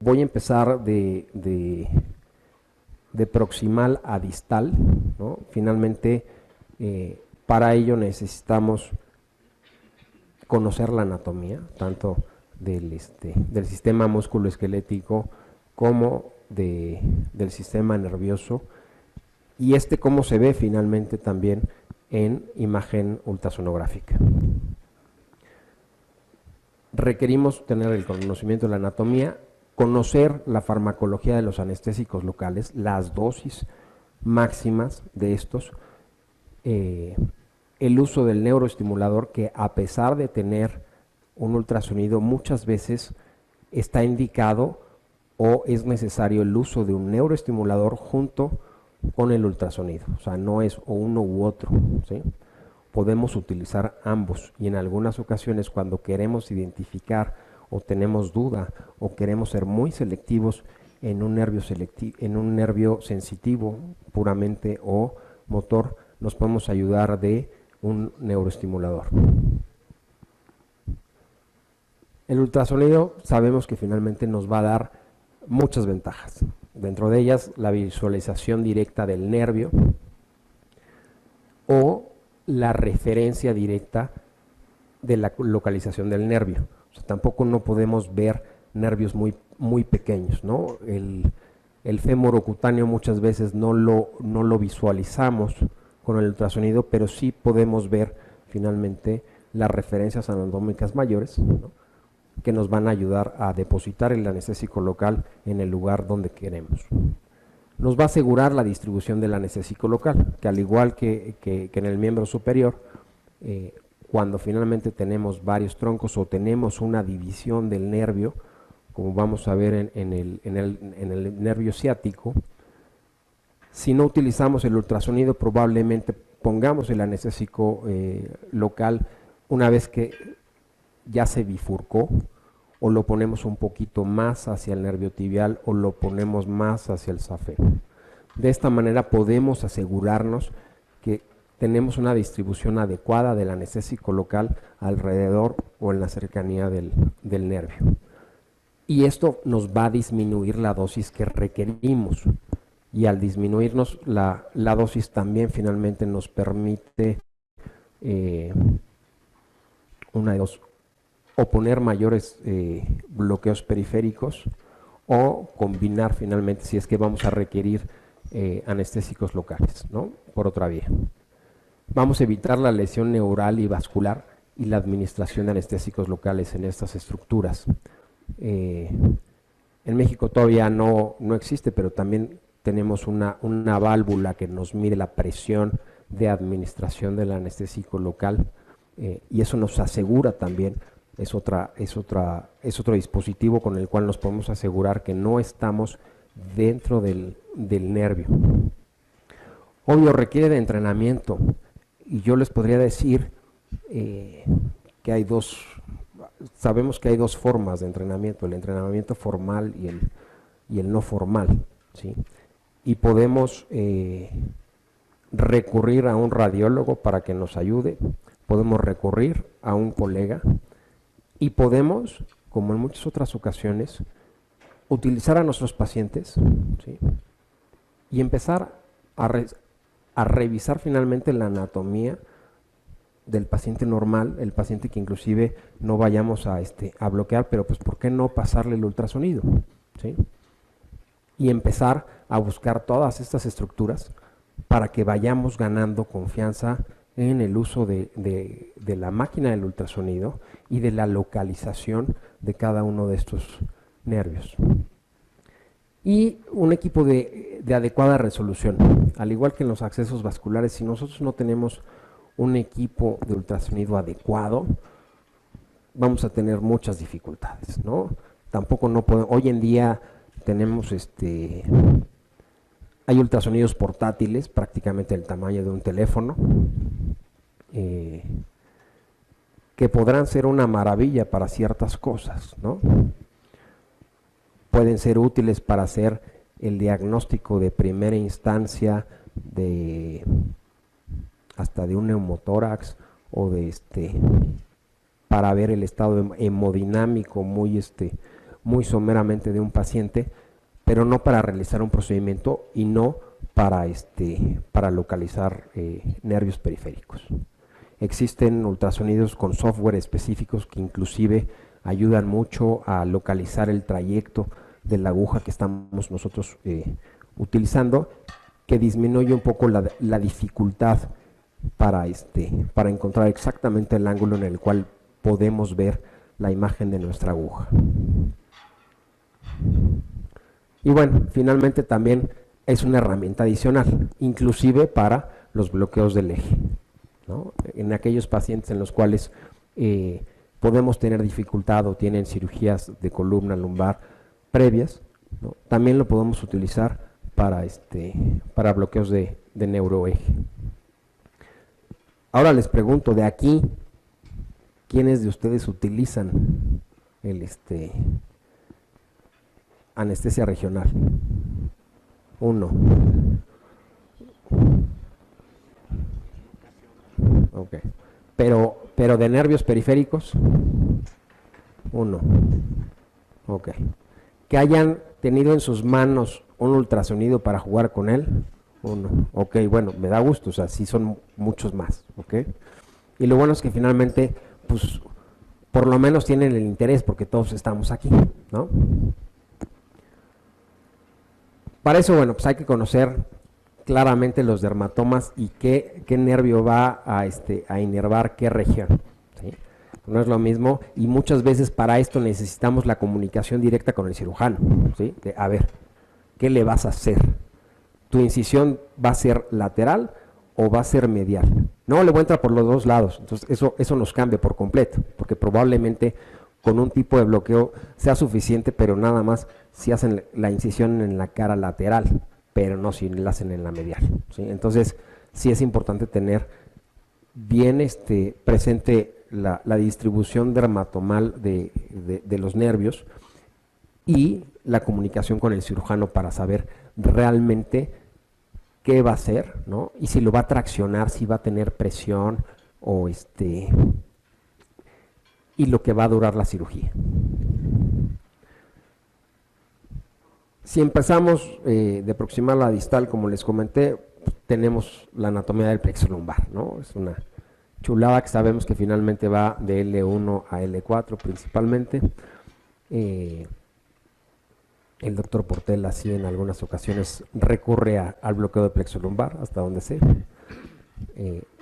voy a empezar de proximal a distal, ¿no? Finalmente, para ello necesitamos conocer la anatomía, tanto del sistema musculoesquelético como del sistema nervioso, y cómo se ve finalmente también en imagen ultrasonográfica. Requerimos tener el conocimiento de la anatomía, conocer la farmacología de los anestésicos locales, las dosis máximas de estos, el uso del neuroestimulador, que a pesar de tener un ultrasonido, muchas veces está indicado o es necesario el uso de un neuroestimulador junto con el ultrasonido, o sea, no es o uno u otro, ¿sí? Podemos utilizar ambos, y en algunas ocasiones, cuando queremos identificar o tenemos duda o queremos ser muy selectivos en un nervio sensitivo puramente o motor, nos podemos ayudar de un neuroestimulador. El ultrasonido sabemos que finalmente nos va a dar muchas ventajas. Dentro de ellas, la visualización directa del nervio o la referencia directa de la localización del nervio. O sea, tampoco no podemos ver nervios muy pequeños, ¿no? El fémur cutáneo muchas veces no lo visualizamos con el ultrasonido, pero sí podemos ver finalmente las referencias anatómicas mayores, ¿no?, que nos van a ayudar a depositar el anestésico local en el lugar donde queremos. Nos va a asegurar la distribución del anestésico local, que al igual que en el miembro superior, cuando finalmente tenemos varios troncos o tenemos una división del nervio, como vamos a ver en el nervio ciático, si no utilizamos el ultrasonido, probablemente pongamos el anestésico local una vez que ya se bifurcó, o lo ponemos un poquito más hacia el nervio tibial o lo ponemos más hacia el safeno. De esta manera podemos asegurarnos que tenemos una distribución adecuada del anestésico local alrededor o en la cercanía del nervio. Y esto nos va a disminuir la dosis que requerimos. Y al disminuirnos la dosis, también finalmente nos permite una de dos: o poner mayores bloqueos periféricos, o combinar finalmente, si es que vamos a requerir anestésicos locales, ¿no?, por otra vía. Vamos a evitar la lesión neural y vascular y la administración de anestésicos locales en estas estructuras. En México todavía no existe, pero también tenemos una válvula que nos mide la presión de administración del anestésico local, y eso nos asegura también, es otro dispositivo con el cual nos podemos asegurar que no estamos dentro del nervio. Obvio, requiere de entrenamiento, y yo les podría decir que hay sabemos que hay dos formas de entrenamiento: el entrenamiento formal y el no formal, ¿sí? Y podemos recurrir a un radiólogo para que nos ayude, podemos recurrir a un colega, y podemos, como en muchas otras ocasiones, utilizar a nuestros pacientes, ¿sí?, y empezar a revisar finalmente la anatomía del paciente normal, el paciente que inclusive no vayamos a bloquear, pero pues ¿por qué no pasarle el ultrasonido?, ¿sí? Y empezar a buscar todas estas estructuras para que vayamos ganando confianza en el uso de la máquina del ultrasonido y de la localización de cada uno de estos nervios. Y un equipo de adecuada resolución. Al igual que en los accesos vasculares, si nosotros no tenemos un equipo de ultrasonido adecuado, vamos a tener muchas dificultades, ¿no? Tampoco no podemos, hoy en día tenemos hay ultrasonidos portátiles, prácticamente del tamaño de un teléfono, que podrán ser una maravilla para ciertas cosas, ¿no? Pueden ser útiles para hacer el diagnóstico de primera instancia hasta de un neumotórax, o para ver el estado hemodinámico muy muy someramente de un paciente, pero no para realizar un procedimiento y no para localizar nervios periféricos. Existen ultrasonidos con software específicos que inclusive ayudan mucho a localizar el trayecto de la aguja que estamos nosotros utilizando, que disminuye un poco la dificultad para encontrar exactamente el ángulo en el cual podemos ver la imagen de nuestra aguja. Y bueno, finalmente también es una herramienta adicional, inclusive para los bloqueos del eje, ¿no? En aquellos pacientes en los cuales podemos tener dificultad o tienen cirugías de columna lumbar previas, ¿no? También lo podemos utilizar para bloqueos de neuroeje. Ahora les pregunto, de aquí, ¿quiénes de ustedes utilizan el anestesia regional? Uno. Ok. Pero de nervios periféricos, uno. Ok. Que hayan tenido en sus manos un ultrasonido para jugar con él, uno. Ok, bueno, me da gusto, o sea, sí son muchos más, ok. Y lo bueno es que finalmente, pues, por lo menos tienen el interés porque todos estamos aquí, ¿no? Para eso, bueno, pues hay que conocer claramente los dermatomas y qué nervio va a inervar qué región, ¿sí? No es lo mismo, y muchas veces para esto necesitamos la comunicación directa con el cirujano, ¿sí? De, a ver, ¿qué le vas a hacer? ¿Tu incisión va a ser lateral o va a ser medial? No, le voy a entrar por los dos lados. Entonces eso nos cambia por completo, porque probablemente con un tipo de bloqueo sea suficiente, pero nada más si hacen la incisión en la cara lateral, pero no si la hacen en la medial, ¿sí? Entonces sí es importante tener bien presente la distribución dermatomal de los nervios y la comunicación con el cirujano para saber realmente qué va a hacer, ¿no? Y si lo va a traccionar, si va a tener presión o y lo que va a durar la cirugía. Si empezamos de proximal a distal, como les comenté, tenemos la anatomía del plexo lumbar, ¿no? Es una chulada que sabemos que finalmente va de L1 a L4 principalmente. El doctor Portela sí en algunas ocasiones recurre al bloqueo de plexo lumbar, hasta donde sé,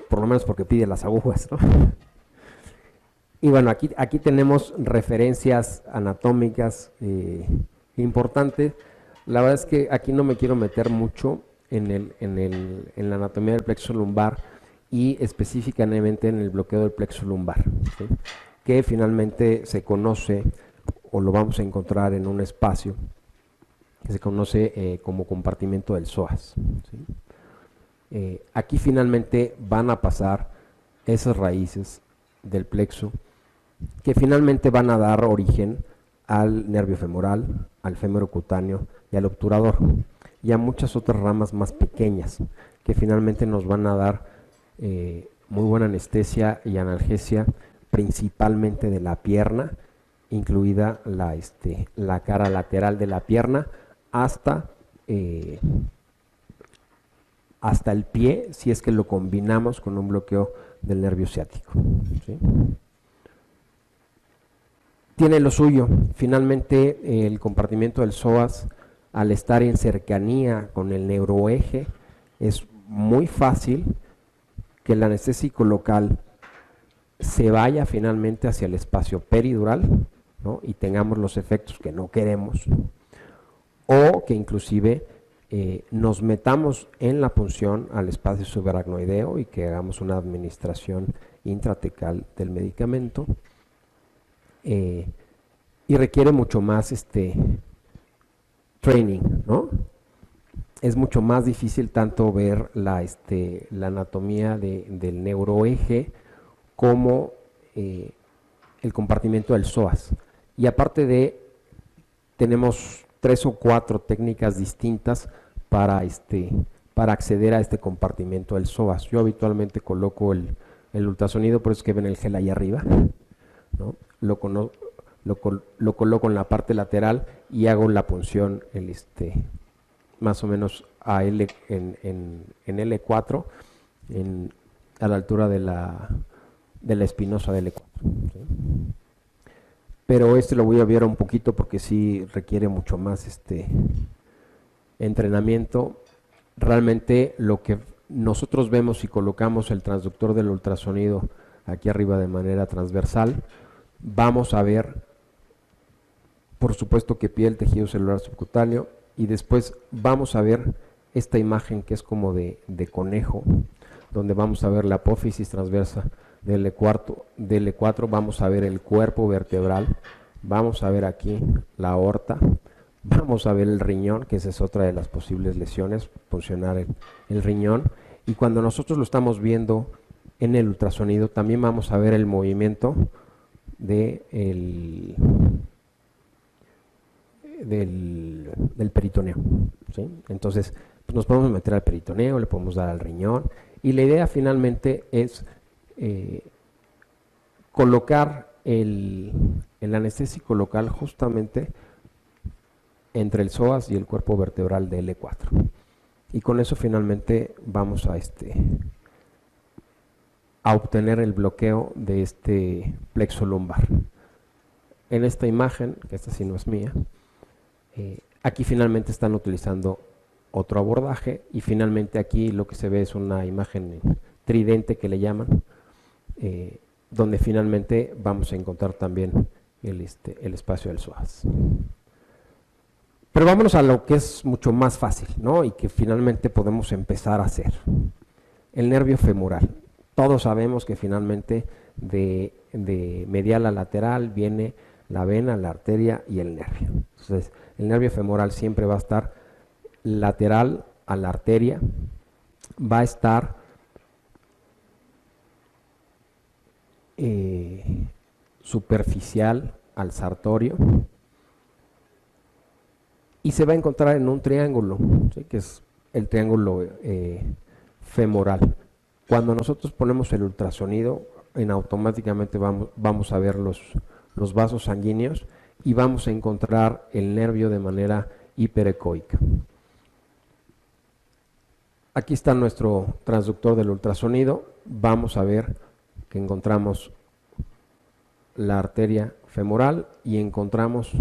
por lo menos porque pide las agujas, ¿no? Y bueno, aquí tenemos referencias anatómicas importantes. La verdad es que aquí no me quiero meter mucho en la anatomía del plexo lumbar y específicamente en el bloqueo del plexo lumbar, ¿sí? Que finalmente se conoce o lo vamos a encontrar en un espacio que se conoce como compartimento del psoas, ¿sí? Aquí finalmente van a pasar esas raíces del plexo que finalmente van a dar origen al nervio femoral, al fémoro cutáneo y al obturador, y a muchas otras ramas más pequeñas que finalmente nos van a dar muy buena anestesia y analgesia, principalmente de la pierna, incluida la cara lateral de la pierna, hasta el pie, si es que lo combinamos con un bloqueo del nervio ciático, ¿sí? Tiene lo suyo, finalmente el compartimiento del psoas, al estar en cercanía con el neuroeje, es muy fácil que el anestésico local se vaya finalmente hacia el espacio peridural, ¿no? Y tengamos los efectos que no queremos, o que inclusive nos metamos en la punción al espacio subaracnoideo y que hagamos una administración intratecal del medicamento, y requiere mucho más training, ¿no? Es mucho más difícil tanto ver la anatomía del neuroeje como el compartimiento del psoas. Y aparte tenemos 3 o 4 técnicas distintas para acceder a este compartimento del psoas. Yo habitualmente coloco el ultrasonido, por eso es que ven el gel ahí arriba, ¿no? lo coloco en la parte lateral y hago la punción más o menos a L, en L4, a la altura de la espinosa de L4. ¿Sí? Pero lo voy a ver un poquito porque sí requiere mucho más entrenamiento. Realmente lo que nosotros vemos si colocamos el transductor del ultrasonido aquí arriba de manera transversal, vamos a ver, por supuesto, que piel, tejido celular subcutáneo, y después vamos a ver esta imagen que es como de conejo, donde vamos a ver la apófisis transversa del L4, vamos a ver el cuerpo vertebral, vamos a ver aquí la aorta, vamos a ver el riñón, que esa es otra de las posibles lesiones, funcionar el riñón, y cuando nosotros lo estamos viendo en el ultrasonido, también vamos a ver el movimiento del peritoneo, ¿sí? Entonces, pues nos podemos meter al peritoneo, le podemos dar al riñón, y la idea finalmente es colocar el anestésico local justamente entre el psoas y el cuerpo vertebral de L4. Y con eso finalmente vamos a obtener el bloqueo de este plexo lumbar. En esta imagen, que esta sí no es mía, aquí finalmente están utilizando otro abordaje, y finalmente aquí lo que se ve es una imagen tridente que le llaman, donde finalmente vamos a encontrar también el espacio del psoas. Pero vámonos a lo que es mucho más fácil, ¿no? Y que finalmente podemos empezar a hacer. El nervio femoral. Todos sabemos que finalmente de medial a lateral viene la vena, la arteria y el nervio. Entonces, el nervio femoral siempre va a estar lateral a la arteria, va a estar superficial al sartorio, y se va a encontrar en un triángulo, ¿sí? Que es el triángulo femoral. Cuando nosotros ponemos el ultrasonido, automáticamente vamos a ver los vasos sanguíneos y vamos a encontrar el nervio de manera hiperecoica. Aquí está nuestro transductor del ultrasonido. Vamos a ver que encontramos la arteria femoral y encontramos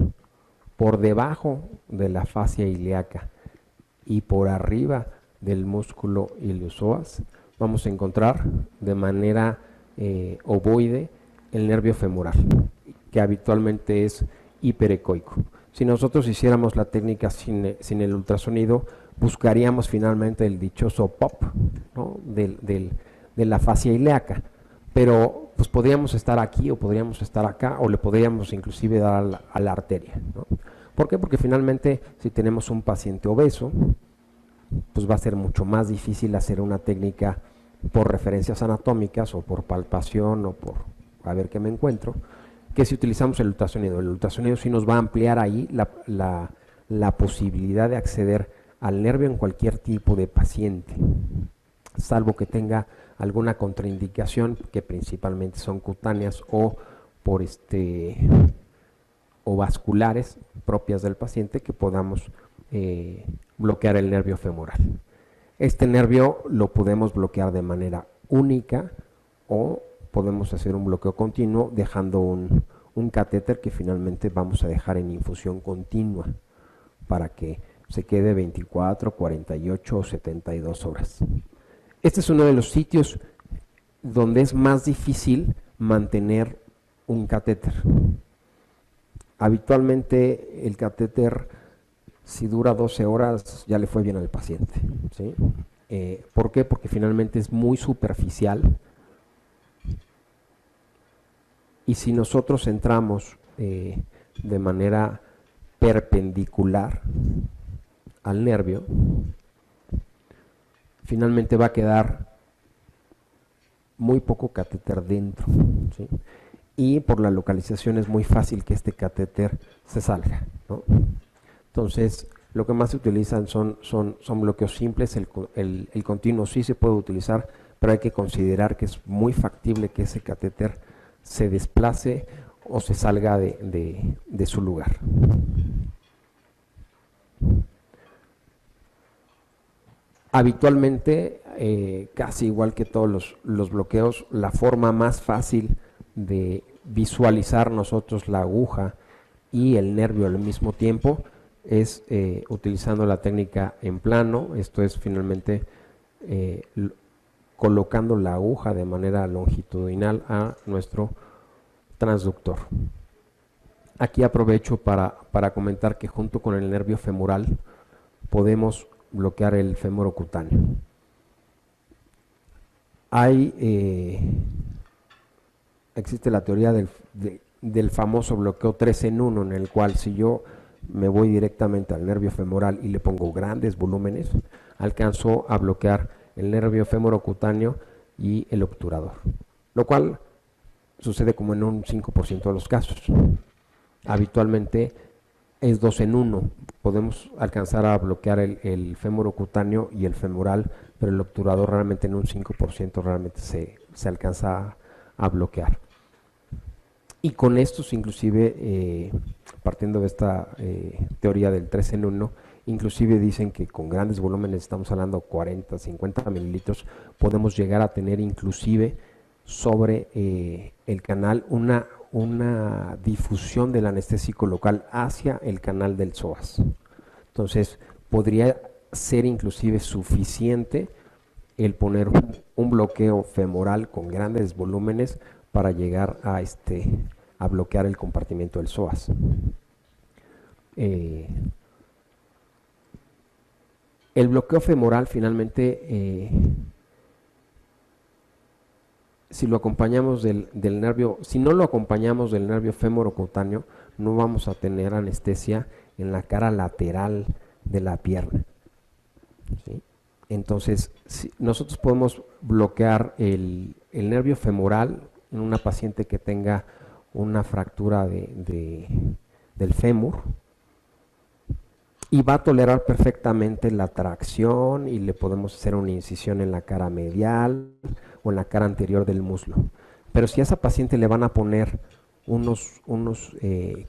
por debajo de la fascia ilíaca y por arriba del músculo iliosoas, vamos a encontrar de manera ovoide el nervio femoral, que habitualmente es hiperecoico. Si nosotros hiciéramos la técnica sin el ultrasonido, buscaríamos finalmente el dichoso pop, ¿no? de la fascia ilíaca, pero pues podríamos estar aquí o podríamos estar acá, o le podríamos inclusive dar a la arteria, ¿no? ¿Por qué? Porque finalmente si tenemos un paciente obeso, pues va a ser mucho más difícil hacer una técnica por referencias anatómicas o por palpación o por a ver qué me encuentro, que si utilizamos el ultrasonido. El ultrasonido sí nos va a ampliar ahí la posibilidad de acceder al nervio en cualquier tipo de paciente, salvo que tenga alguna contraindicación, que principalmente son cutáneas o por o vasculares propias del paciente, que podamos bloquear el nervio femoral. Este nervio lo podemos bloquear de manera única o podemos hacer un bloqueo continuo dejando un catéter que finalmente vamos a dejar en infusión continua para que se quede 24, 48 o 72 horas. Este es uno de los sitios donde es más difícil mantener un catéter. Habitualmente el catéter, si dura 12 horas, ya le fue bien al paciente, ¿sí? ¿Por qué? Porque finalmente es muy superficial, y si nosotros entramos de manera perpendicular al nervio, finalmente va a quedar muy poco catéter dentro, ¿sí? Y por la localización es muy fácil que este catéter se salga, ¿no? Entonces, lo que más se utilizan son bloqueos simples. El continuo sí se puede utilizar, pero hay que considerar que es muy factible que ese catéter se desplace o se salga de su lugar. Habitualmente, casi igual que todos los bloqueos, la forma más fácil de visualizar nosotros la aguja y el nervio al mismo tiempo es utilizando la técnica en plano. Esto es finalmente colocando la aguja de manera longitudinal a nuestro transductor. Aquí aprovecho para comentar que junto con el nervio femoral podemos bloquear el fémoro cutáneo. Existe la teoría del famoso bloqueo 3 en 1, en el cual si yo me voy directamente al nervio femoral y le pongo grandes volúmenes, alcanzo a bloquear el nervio femorocutáneo y el obturador, lo cual sucede como en un 5% de los casos. Habitualmente es 2 en 1, podemos alcanzar a bloquear el femorocutáneo y el femoral, pero el obturador realmente en un 5% realmente se alcanza a bloquear. Y con estos inclusive, partiendo de esta teoría del 3 en 1, inclusive dicen que con grandes volúmenes, estamos hablando 40, 50 mililitros, podemos llegar a tener inclusive sobre el canal una difusión del anestésico local hacia el canal del psoas. Entonces, podría ser inclusive suficiente el poner un bloqueo femoral con grandes volúmenes para llegar a bloquear el compartimiento del psoas. El bloqueo femoral finalmente, si lo acompañamos del nervio, si no lo acompañamos del nervio femorocutáneo, no vamos a tener anestesia en la cara lateral de la pierna, ¿sí? Entonces, nosotros podemos bloquear el nervio femoral en una paciente que tenga una fractura del fémur, y va a tolerar perfectamente la tracción, y le podemos hacer una incisión en la cara medial o en la cara anterior del muslo. Pero si a esa paciente le van a poner unos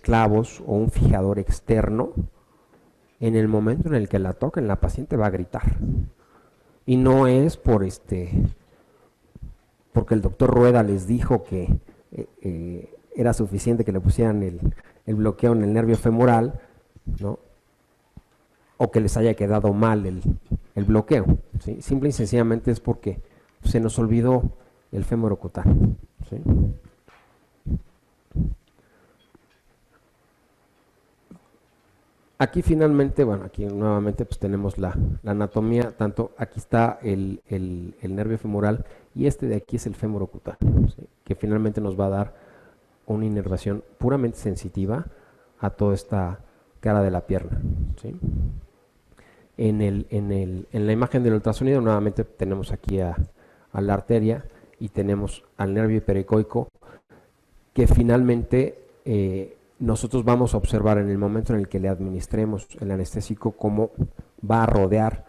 clavos o un fijador externo, en el momento en el que la toquen, la paciente va a gritar. Y no es porque el doctor Rueda les dijo que era suficiente que le pusieran el bloqueo en el nervio femoral, ¿no? O que les haya quedado mal el bloqueo, ¿sí? Simple y sencillamente es porque se nos olvidó el femorocutáneo, ¿sí? Aquí finalmente, bueno, aquí nuevamente pues tenemos la anatomía, tanto aquí está el nervio femoral, y este de aquí es el femorocutáneo, ¿sí? Que finalmente nos va a dar una inervación puramente sensitiva a toda esta cara de la pierna, ¿sí? En la imagen del ultrasonido nuevamente tenemos aquí a la arteria y tenemos al nervio hiperecoico, que finalmente nosotros vamos a observar en el momento en el que le administremos el anestésico cómo va a rodear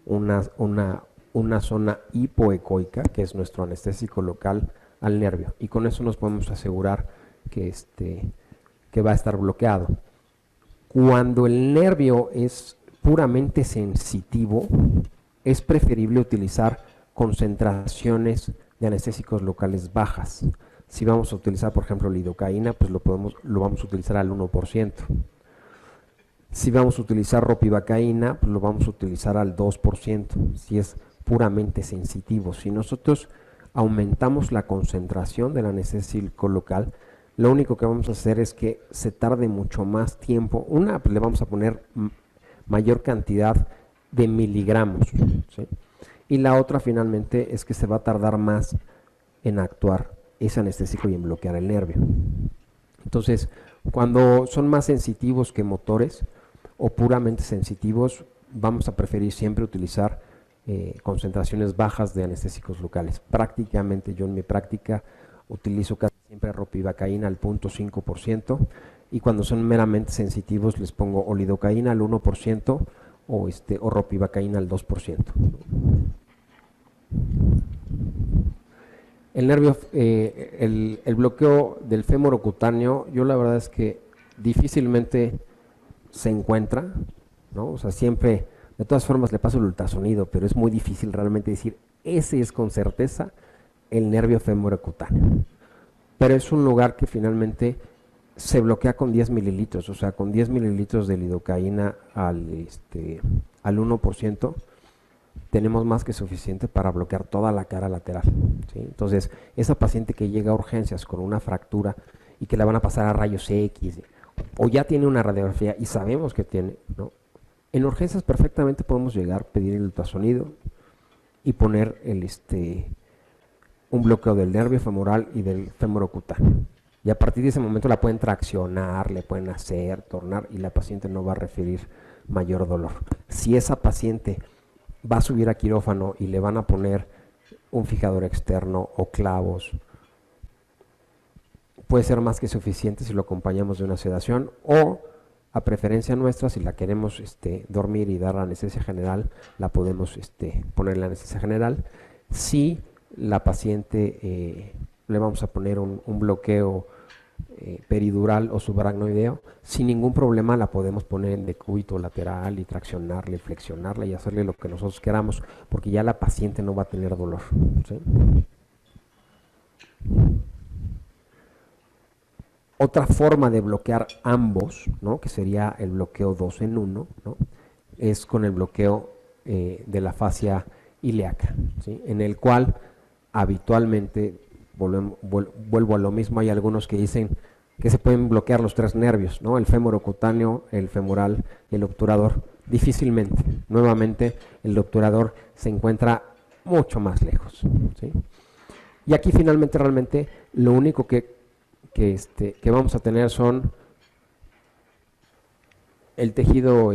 una zona hipoecoica, que es nuestro anestésico local, al nervio, y con eso nos podemos asegurar que va a estar bloqueado. Cuando el nervio es puramente sensitivo, es preferible utilizar concentraciones de anestésicos locales bajas. Si vamos a utilizar, por ejemplo, lidocaína, pues lo vamos a utilizar al 1%. Si vamos a utilizar ropivacaína, pues lo vamos a utilizar al 2%, si es puramente sensitivo. Si nosotros aumentamos la concentración del anestésico local, lo único que vamos a hacer es que se tarde mucho más tiempo. Pues le vamos a poner mayor cantidad de miligramos, ¿sí? Y la otra finalmente es que se va a tardar más en actuar ese anestésico y en bloquear el nervio. Entonces, cuando son más sensitivos que motores o puramente sensitivos, vamos a preferir siempre utilizar concentraciones bajas de anestésicos locales. Prácticamente yo en mi práctica utilizo casi siempre ropivacaína al 0.5%, y cuando son meramente sensitivos les pongo o lidocaína al 1% o ropivacaína al 2%. El nervio, el bloqueo del fémur cutáneo, yo la verdad es que difícilmente se encuentra, ¿no? O sea, siempre, de todas formas le paso el ultrasonido, pero es muy difícil realmente decir, ese es con certeza el nervio fémur cutáneo. Pero es un lugar que finalmente se bloquea con 10 mililitros, o sea, con 10 mililitros de lidocaína al 1%, tenemos más que suficiente para bloquear toda la cara lateral, ¿sí? Entonces, esa paciente que llega a urgencias con una fractura y que la van a pasar a rayos X, o ya tiene una radiografía y sabemos que tiene, ¿no? En urgencias perfectamente podemos llegar, pedir el ultrasonido y poner un bloqueo del nervio femoral y del fémur cutáneo. Y a partir de ese momento la pueden traccionar, le pueden hacer, tornar y la paciente no va a referir mayor dolor. Si esa paciente va a subir a quirófano y le van a poner un fijador externo o clavos, puede ser más que suficiente si lo acompañamos de una sedación o, a preferencia nuestra, si la queremos dormir y dar anestesia general, la podemos poner la anestesia general. Si la paciente le vamos a poner un bloqueo peridural o subaracnoideo, sin ningún problema la podemos poner en decúbito lateral y traccionarla y flexionarla y hacerle lo que nosotros queramos, porque ya la paciente no va a tener dolor, ¿sí? Otra forma de bloquear ambos, ¿no?, que sería el bloqueo 2 en 1, ¿no?, es con el bloqueo de la fascia ilíaca, ¿sí?, en el cual habitualmente, vuelvo a lo mismo, hay algunos que dicen que se pueden bloquear los tres nervios, ¿no?, el fémur cutáneo, el femoral y el obturador. Difícilmente. Nuevamente, el obturador se encuentra mucho más lejos, ¿sí? Y aquí finalmente, realmente, lo único que vamos a tener son el tejido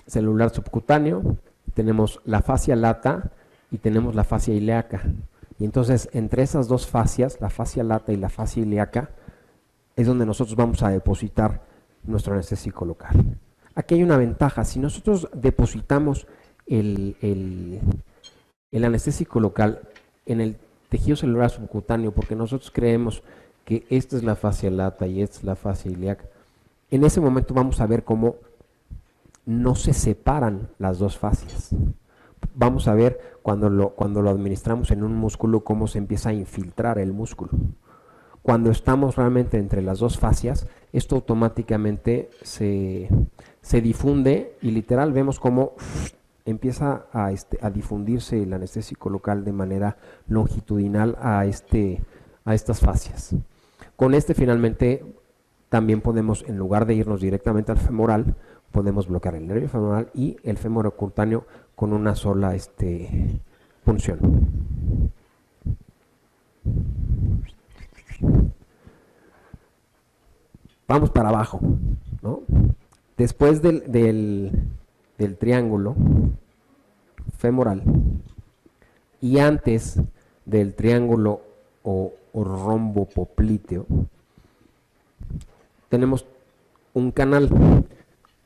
celular subcutáneo, tenemos la fascia lata y tenemos la fascia ilíaca. Y entonces, entre esas dos fascias, la fascia lata y la fascia ilíaca, es donde nosotros vamos a depositar nuestro anestésico local. Aquí hay una ventaja: si nosotros depositamos el anestésico local en el tejido celular subcutáneo, porque nosotros creemos que esta es la fascia lata y esta es la fascia ilíaca, en ese momento vamos a ver cómo no se separan las dos fascias. Vamos a ver cuando lo administramos en un músculo cómo se empieza a infiltrar el músculo. Cuando estamos realmente entre las dos fascias, esto automáticamente se difunde y literal vemos cómo empieza a difundirse el anestésico local de manera longitudinal a estas fascias. Con finalmente también podemos, en lugar de irnos directamente al femoral, podemos bloquear el nervio femoral y el fémur cutáneo con una sola punción. Vamos para abajo, ¿no? Después del triángulo femoral y antes del triángulo o rombo popliteo, tenemos un canal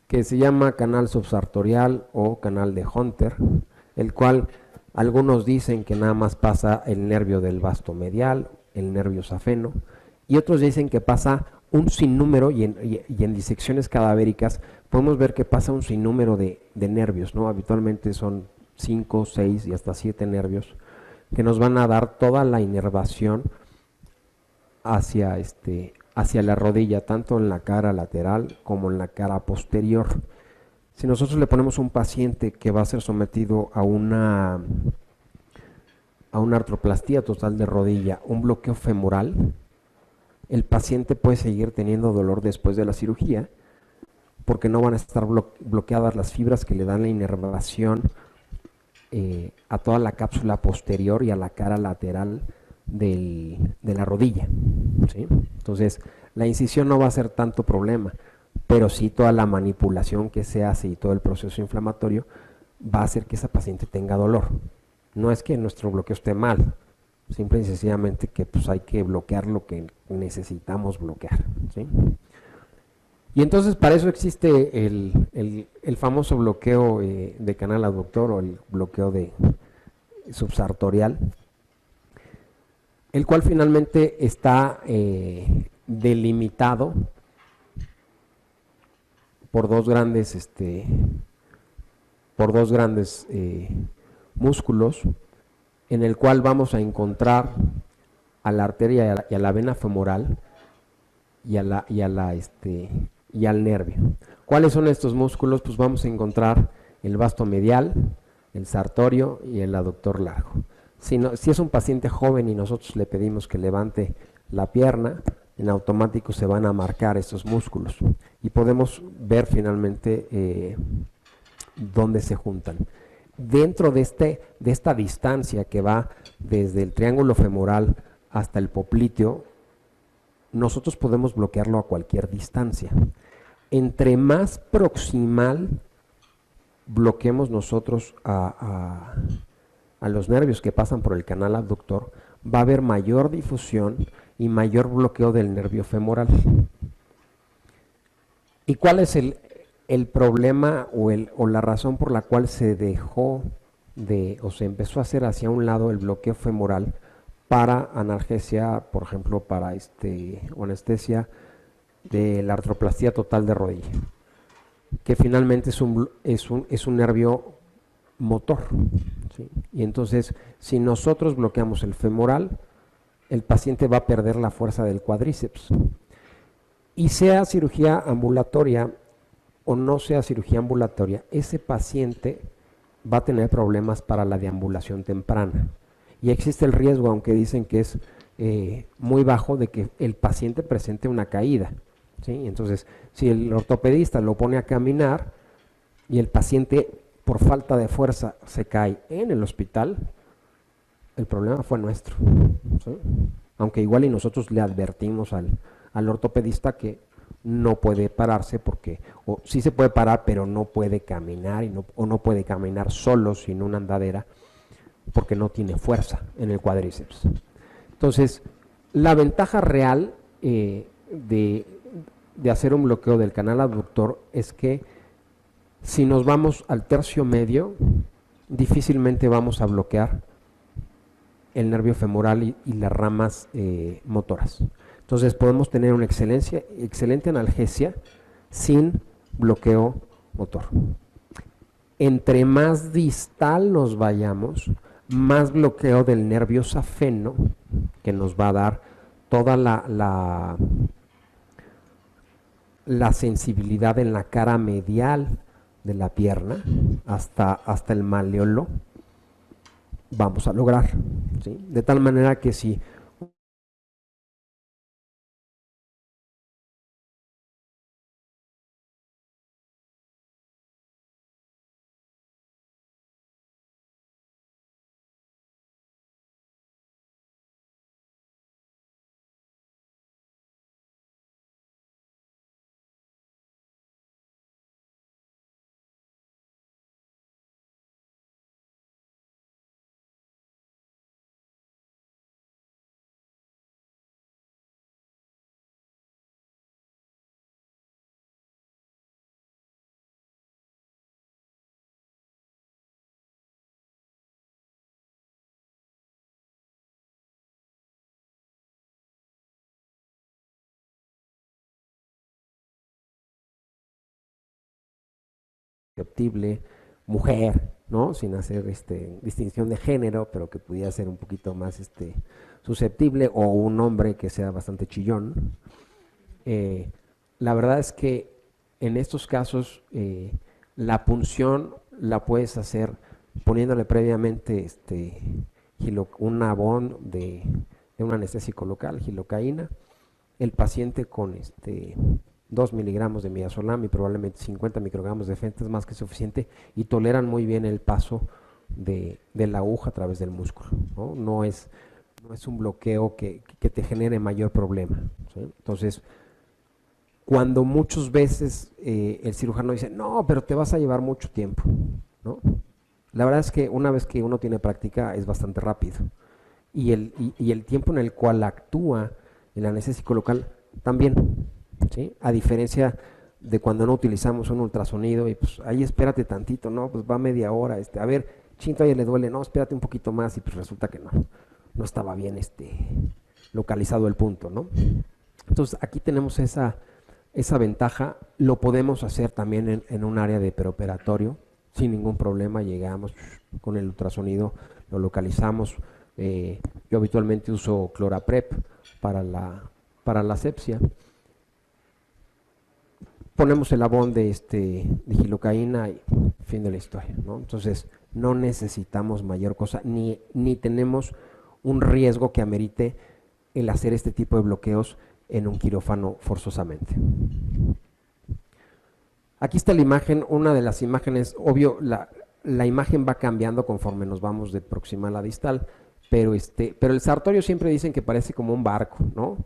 que se llama canal subsartorial o canal de Hunter, el cual algunos dicen que nada más pasa el nervio del vasto medial, el nervio safeno, y otros dicen que pasa un sinnúmero, y en disecciones cadavéricas podemos ver que pasa un sinnúmero de nervios, ¿no? Habitualmente son 5, 6 y hasta 7 nervios que nos van a dar toda la inervación hacia la rodilla, tanto en la cara lateral como en la cara posterior. Si nosotros le ponemos un paciente que va a ser sometido a una artroplastía total de rodilla, un bloqueo femoral, el paciente puede seguir teniendo dolor después de la cirugía, porque no van a estar bloqueadas las fibras que le dan la inervación a toda la cápsula posterior y a la cara lateral de la rodilla, ¿sí? Entonces, la incisión no va a ser tanto problema, pero sí toda la manipulación que se hace y todo el proceso inflamatorio va a hacer que esa paciente tenga dolor. No es que nuestro bloqueo esté mal, simple y sencillamente que pues, hay que bloquear lo que necesitamos bloquear, ¿sí? Y entonces para eso existe el famoso bloqueo de canal abductor o el bloqueo subsartorial, el cual finalmente está delimitado por por dos grandes músculos, en el cual vamos a encontrar a la arteria y a la vena femoral y al nervio. ¿Cuáles son estos músculos? Pues vamos a encontrar el vasto medial, el sartorio y el aductor largo. Si es un paciente joven y nosotros le pedimos que levante la pierna, en automático se van a marcar estos músculos y podemos ver finalmente dónde se juntan. Dentro de esta distancia que va desde el triángulo femoral hasta el popliteo, nosotros podemos bloquearlo a cualquier distancia. Entre más proximal bloqueemos nosotros a los nervios que pasan por el canal abductor, va a haber mayor difusión y mayor bloqueo del nervio femoral. ¿Y cuál es el problema o la razón por la cual se dejó o se empezó a hacer hacia un lado el bloqueo femoral para analgesia, por ejemplo, para o anestesia de la artroplastía total de rodilla? Que finalmente es un nervio motor, ¿sí? Y entonces, si nosotros bloqueamos el femoral, el paciente va a perder la fuerza del cuádriceps. Y sea cirugía ambulatoria o no sea cirugía ambulatoria, ese paciente va a tener problemas para la deambulación temprana. Y existe el riesgo, aunque dicen que es muy bajo, de que el paciente presente una caída, ¿sí? Entonces, si el ortopedista lo pone a caminar y el paciente por falta de fuerza se cae en el hospital, el problema fue nuestro, ¿sí? Aunque igual y nosotros le advertimos al ortopedista que no puede pararse porque, o sí se puede parar, pero no puede caminar o no puede caminar solo sin una andadera porque no tiene fuerza en el cuádriceps. Entonces, la ventaja real de hacer un bloqueo del canal abductor es que si nos vamos al tercio medio, difícilmente vamos a bloquear el nervio femoral y las ramas motoras. Entonces podemos tener una excelente analgesia sin bloqueo motor. Entre más distal nos vayamos, más bloqueo del nervio safeno, que nos va a dar toda la sensibilidad en la cara medial de la pierna hasta el maleolo, vamos a lograr, ¿sí? De tal manera que si susceptible, mujer, ¿no? Sin hacer distinción de género, pero que pudiera ser un poquito más susceptible, o un hombre que sea bastante chillón. La verdad es que en estos casos la punción la puedes hacer poniéndole previamente un abón de un anestésico local, gilocaína, el paciente con 2 miligramos de midazolam y probablemente 50 microgramos de fenta es más que suficiente y toleran muy bien el paso de la aguja a través del músculo, ¿no? No es un bloqueo que te genere mayor problema, ¿sí? Entonces, cuando muchas veces el cirujano dice, no, pero te vas a llevar mucho tiempo, ¿no? La verdad es que una vez que uno tiene práctica es bastante rápido y el tiempo en el cual actúa el anestésico local también, ¿sí? A diferencia de cuando no utilizamos un ultrasonido y pues ahí espérate tantito, no, pues va media hora, a ver, chinto, a ella le duele, no, espérate un poquito más y pues resulta que no. no estaba bien localizado el punto, ¿no? Entonces aquí tenemos esa ventaja. Lo podemos hacer también en un área de preoperatorio sin ningún problema. Llegamos con el ultrasonido, lo localizamos. Yo habitualmente uso Cloraprep para la asepsia. Ponemos el abón de digilocaína y fin de la historia, ¿no? Entonces no necesitamos mayor cosa, ni tenemos un riesgo que amerite el hacer este tipo de bloqueos en un quirófano forzosamente. Aquí está la imagen, una de las imágenes. Obvio, la imagen va cambiando conforme nos vamos de proximal a distal, pero el sartorio siempre dicen que parece como un barco, ¿no?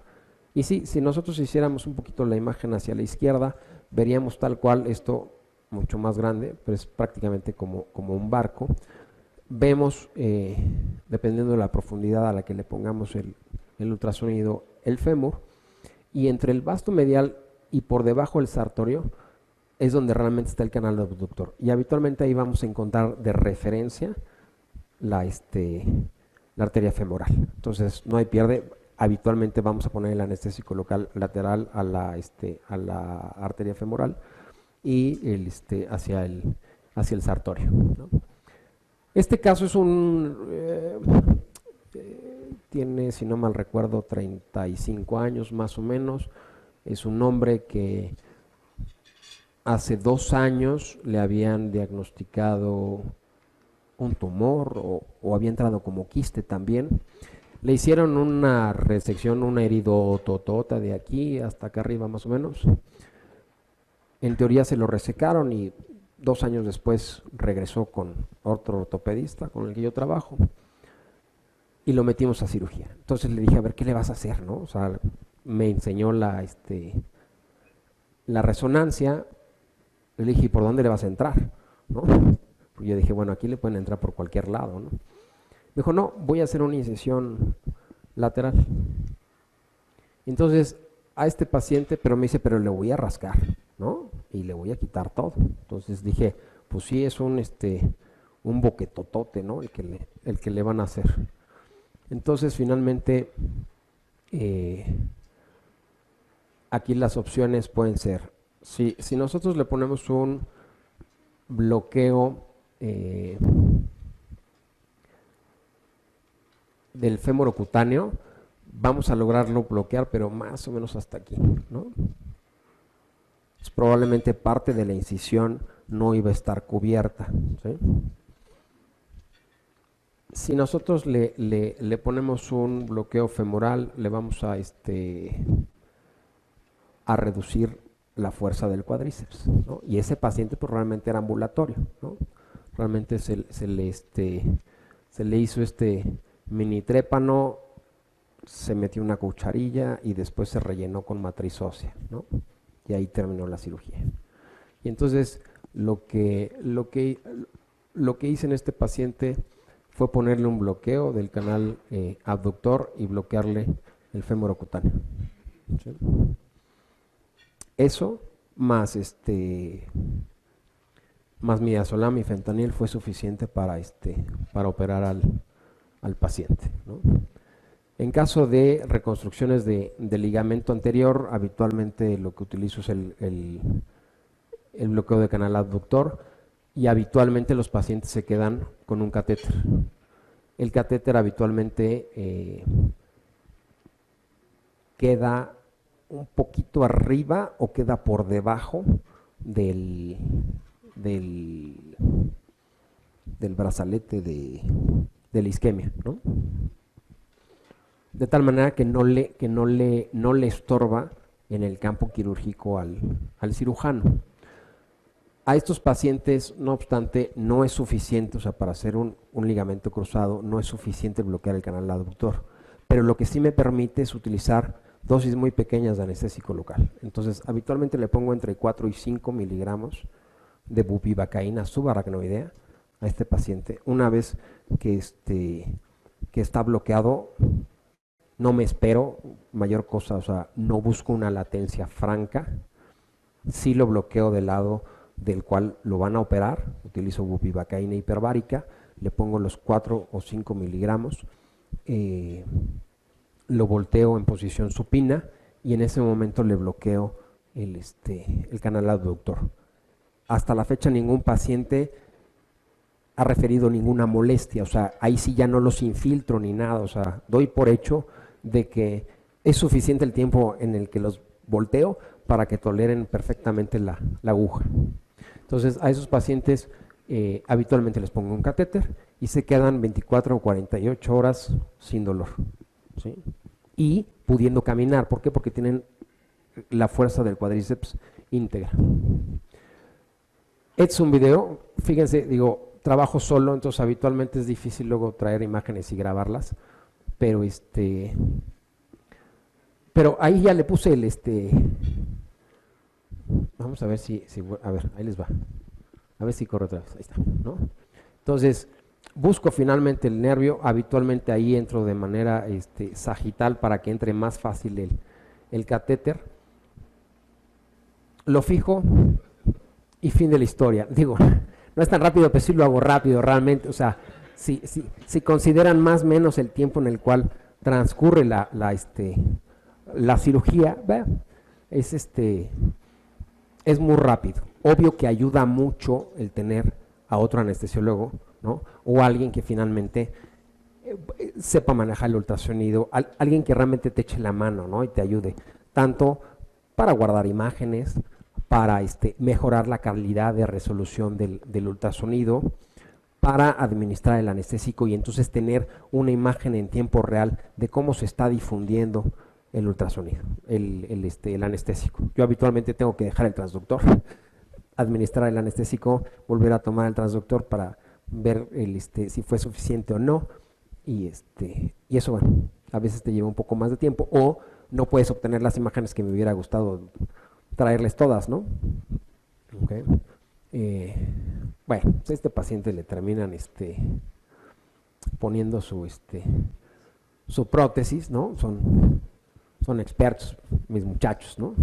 Y sí, si nosotros hiciéramos un poquito la imagen hacia la izquierda, veríamos tal cual esto mucho más grande, pero es prácticamente como un barco. Vemos, dependiendo de la profundidad a la que le pongamos el ultrasonido, el fémur, y entre el vasto medial y por debajo del sartorio es donde realmente está el canal abductor. Y habitualmente ahí vamos a encontrar de referencia la arteria femoral. Entonces no hay pierde. Habitualmente vamos a poner el anestésico local lateral a la arteria femoral y hacia el sartorio, ¿no? Este caso es tiene, si no mal recuerdo, 35 años más o menos. Es un hombre que hace 2 años le habían diagnosticado un tumor o había entrado como quiste también. Le hicieron una resección, una heridototota de aquí hasta acá arriba más o menos. En teoría se lo resecaron y 2 años después regresó con otro ortopedista con el que yo trabajo y lo metimos a cirugía. Entonces le dije, a ver, ¿qué le vas a hacer, no? O sea, me enseñó la resonancia. Le dije, ¿y por dónde le vas a entrar, no? Porque yo dije, bueno, aquí le pueden entrar por cualquier lado, ¿no? Me dijo, no, voy a hacer una incisión lateral. Entonces, a este paciente, pero me dice, pero le voy a rascar, ¿no? Y le voy a quitar todo. Entonces dije, pues sí, es un boquetotote, ¿no? El que le van a hacer. Entonces, finalmente, aquí las opciones pueden ser, si nosotros le ponemos un bloqueo del fémur cutáneo, vamos a lograrlo bloquear, pero más o menos hasta aquí, ¿no? Es probablemente parte de la incisión no iba a estar cubierta, ¿sí? Si nosotros le ponemos un bloqueo femoral, le vamos a reducir la fuerza del cuádriceps, ¿no? Y ese paciente pues realmente era ambulatorio, ¿no? Realmente se le hizo mini trépano, se metió una cucharilla y después se rellenó con matriz ósea, ¿no? Y ahí terminó la cirugía. Y entonces lo que hice en este paciente fue ponerle un bloqueo del canal abductor y bloquearle el fémur cutáneo, ¿sí? Eso más midazolam y fentanil fue suficiente para operar al paciente, ¿no? En caso de reconstrucciones de ligamento anterior, habitualmente lo que utilizo es el bloqueo de canal abductor y habitualmente los pacientes se quedan con un catéter. El catéter habitualmente queda un poquito arriba o queda por debajo del brazalete de la isquemia, ¿no? De tal manera que no le estorba en el campo quirúrgico al cirujano. A estos pacientes, no obstante, no es suficiente, o sea, para hacer un ligamento cruzado, no es suficiente bloquear el canal abductor, pero lo que sí me permite es utilizar dosis muy pequeñas de anestésico local. Entonces, habitualmente le pongo entre 4 y 5 miligramos de bupivacaína subaracnoidea a este paciente. Una vez que está bloqueado, no me espero mayor cosa, o sea, no busco una latencia franca, sí lo bloqueo del lado del cual lo van a operar, utilizo bupivacaína hiperbárica, le pongo los 4 o 5 miligramos, eh, lo volteo en posición supina y en ese momento le bloqueo el canal abductor. Hasta la fecha ningún paciente ha referido ninguna molestia, o sea, ahí sí ya no los infiltro ni nada, o sea, doy por hecho de que es suficiente el tiempo en el que los volteo para que toleren perfectamente la aguja. Entonces, a esos pacientes habitualmente les pongo un catéter y se quedan 24 o 48 horas sin dolor, ¿sí? Y pudiendo caminar. ¿Por qué? Porque tienen la fuerza del cuádriceps íntegra. Este es un video, fíjense, digo, trabajo solo, entonces habitualmente es difícil luego traer imágenes y grabarlas, pero pero ahí ya le puse vamos a ver a ver, ahí les va, a ver si corre otra vez, ahí está, ¿no? Entonces, busco finalmente el nervio, habitualmente ahí entro de manera sagital para que entre más fácil el catéter, lo fijo y fin de la historia. Digo, no es tan rápido, pero sí lo hago rápido realmente, o sea, si consideran más o menos el tiempo en el cual transcurre la cirugía, es muy rápido. Obvio que ayuda mucho el tener a otro anestesiólogo, ¿no? O alguien que finalmente sepa manejar el ultrasonido, alguien que realmente te eche la mano, ¿no? Y te ayude, tanto para guardar imágenes, para mejorar la calidad de resolución del ultrasonido, para administrar el anestésico y entonces tener una imagen en tiempo real de cómo se está difundiendo el ultrasonido, el anestésico. Yo habitualmente tengo que dejar el transductor, administrar el anestésico, volver a tomar el transductor para ver si fue suficiente o no, y eso, bueno, a veces te lleva un poco más de tiempo, o no puedes obtener las imágenes que me hubiera gustado traerles todas, ¿no? Okay. Bueno, pues paciente le terminan poniendo su prótesis, ¿no? Son expertos mis muchachos, ¿no?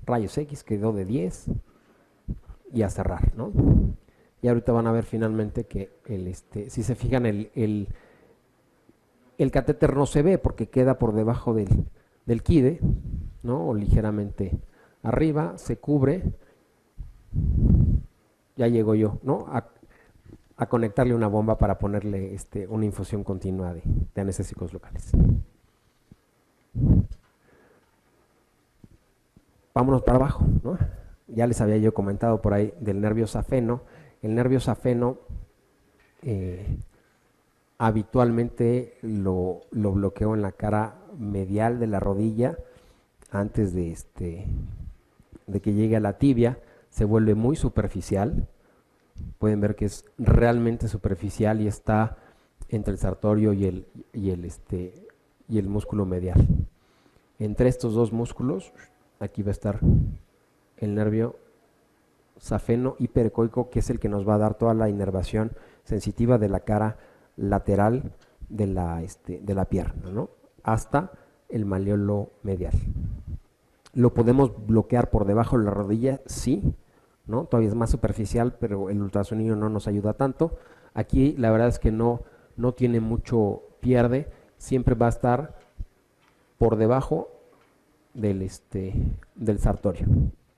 Rayos X quedó de 10 y a cerrar, ¿no? Y ahorita van a ver finalmente que si se fijan el catéter no se ve porque queda por debajo del quide, ¿no? O ligeramente arriba, se cubre. Ya llego yo, ¿no? A conectarle una bomba para ponerle una infusión continua de anestésicos locales. Vámonos para abajo, ¿no? Ya les había yo comentado por ahí del nervio safeno. El nervio safeno habitualmente lo bloqueo en la cara medial de la rodilla antes de que llegue a la tibia. Se vuelve muy superficial. Pueden ver que es realmente superficial y está entre el sartorio y el músculo medial. Entre estos dos músculos, aquí va a estar el nervio safeno hiperecoico, que es el que nos va a dar toda la inervación sensitiva de la cara lateral de la pierna, ¿no? Hasta el malleolo medial. ¿Lo podemos bloquear por debajo de la rodilla? Sí, ¿no? Todavía es más superficial, pero el ultrasonido no nos ayuda tanto. Aquí la verdad es que no tiene mucho pierde, siempre va a estar por debajo del sartorio.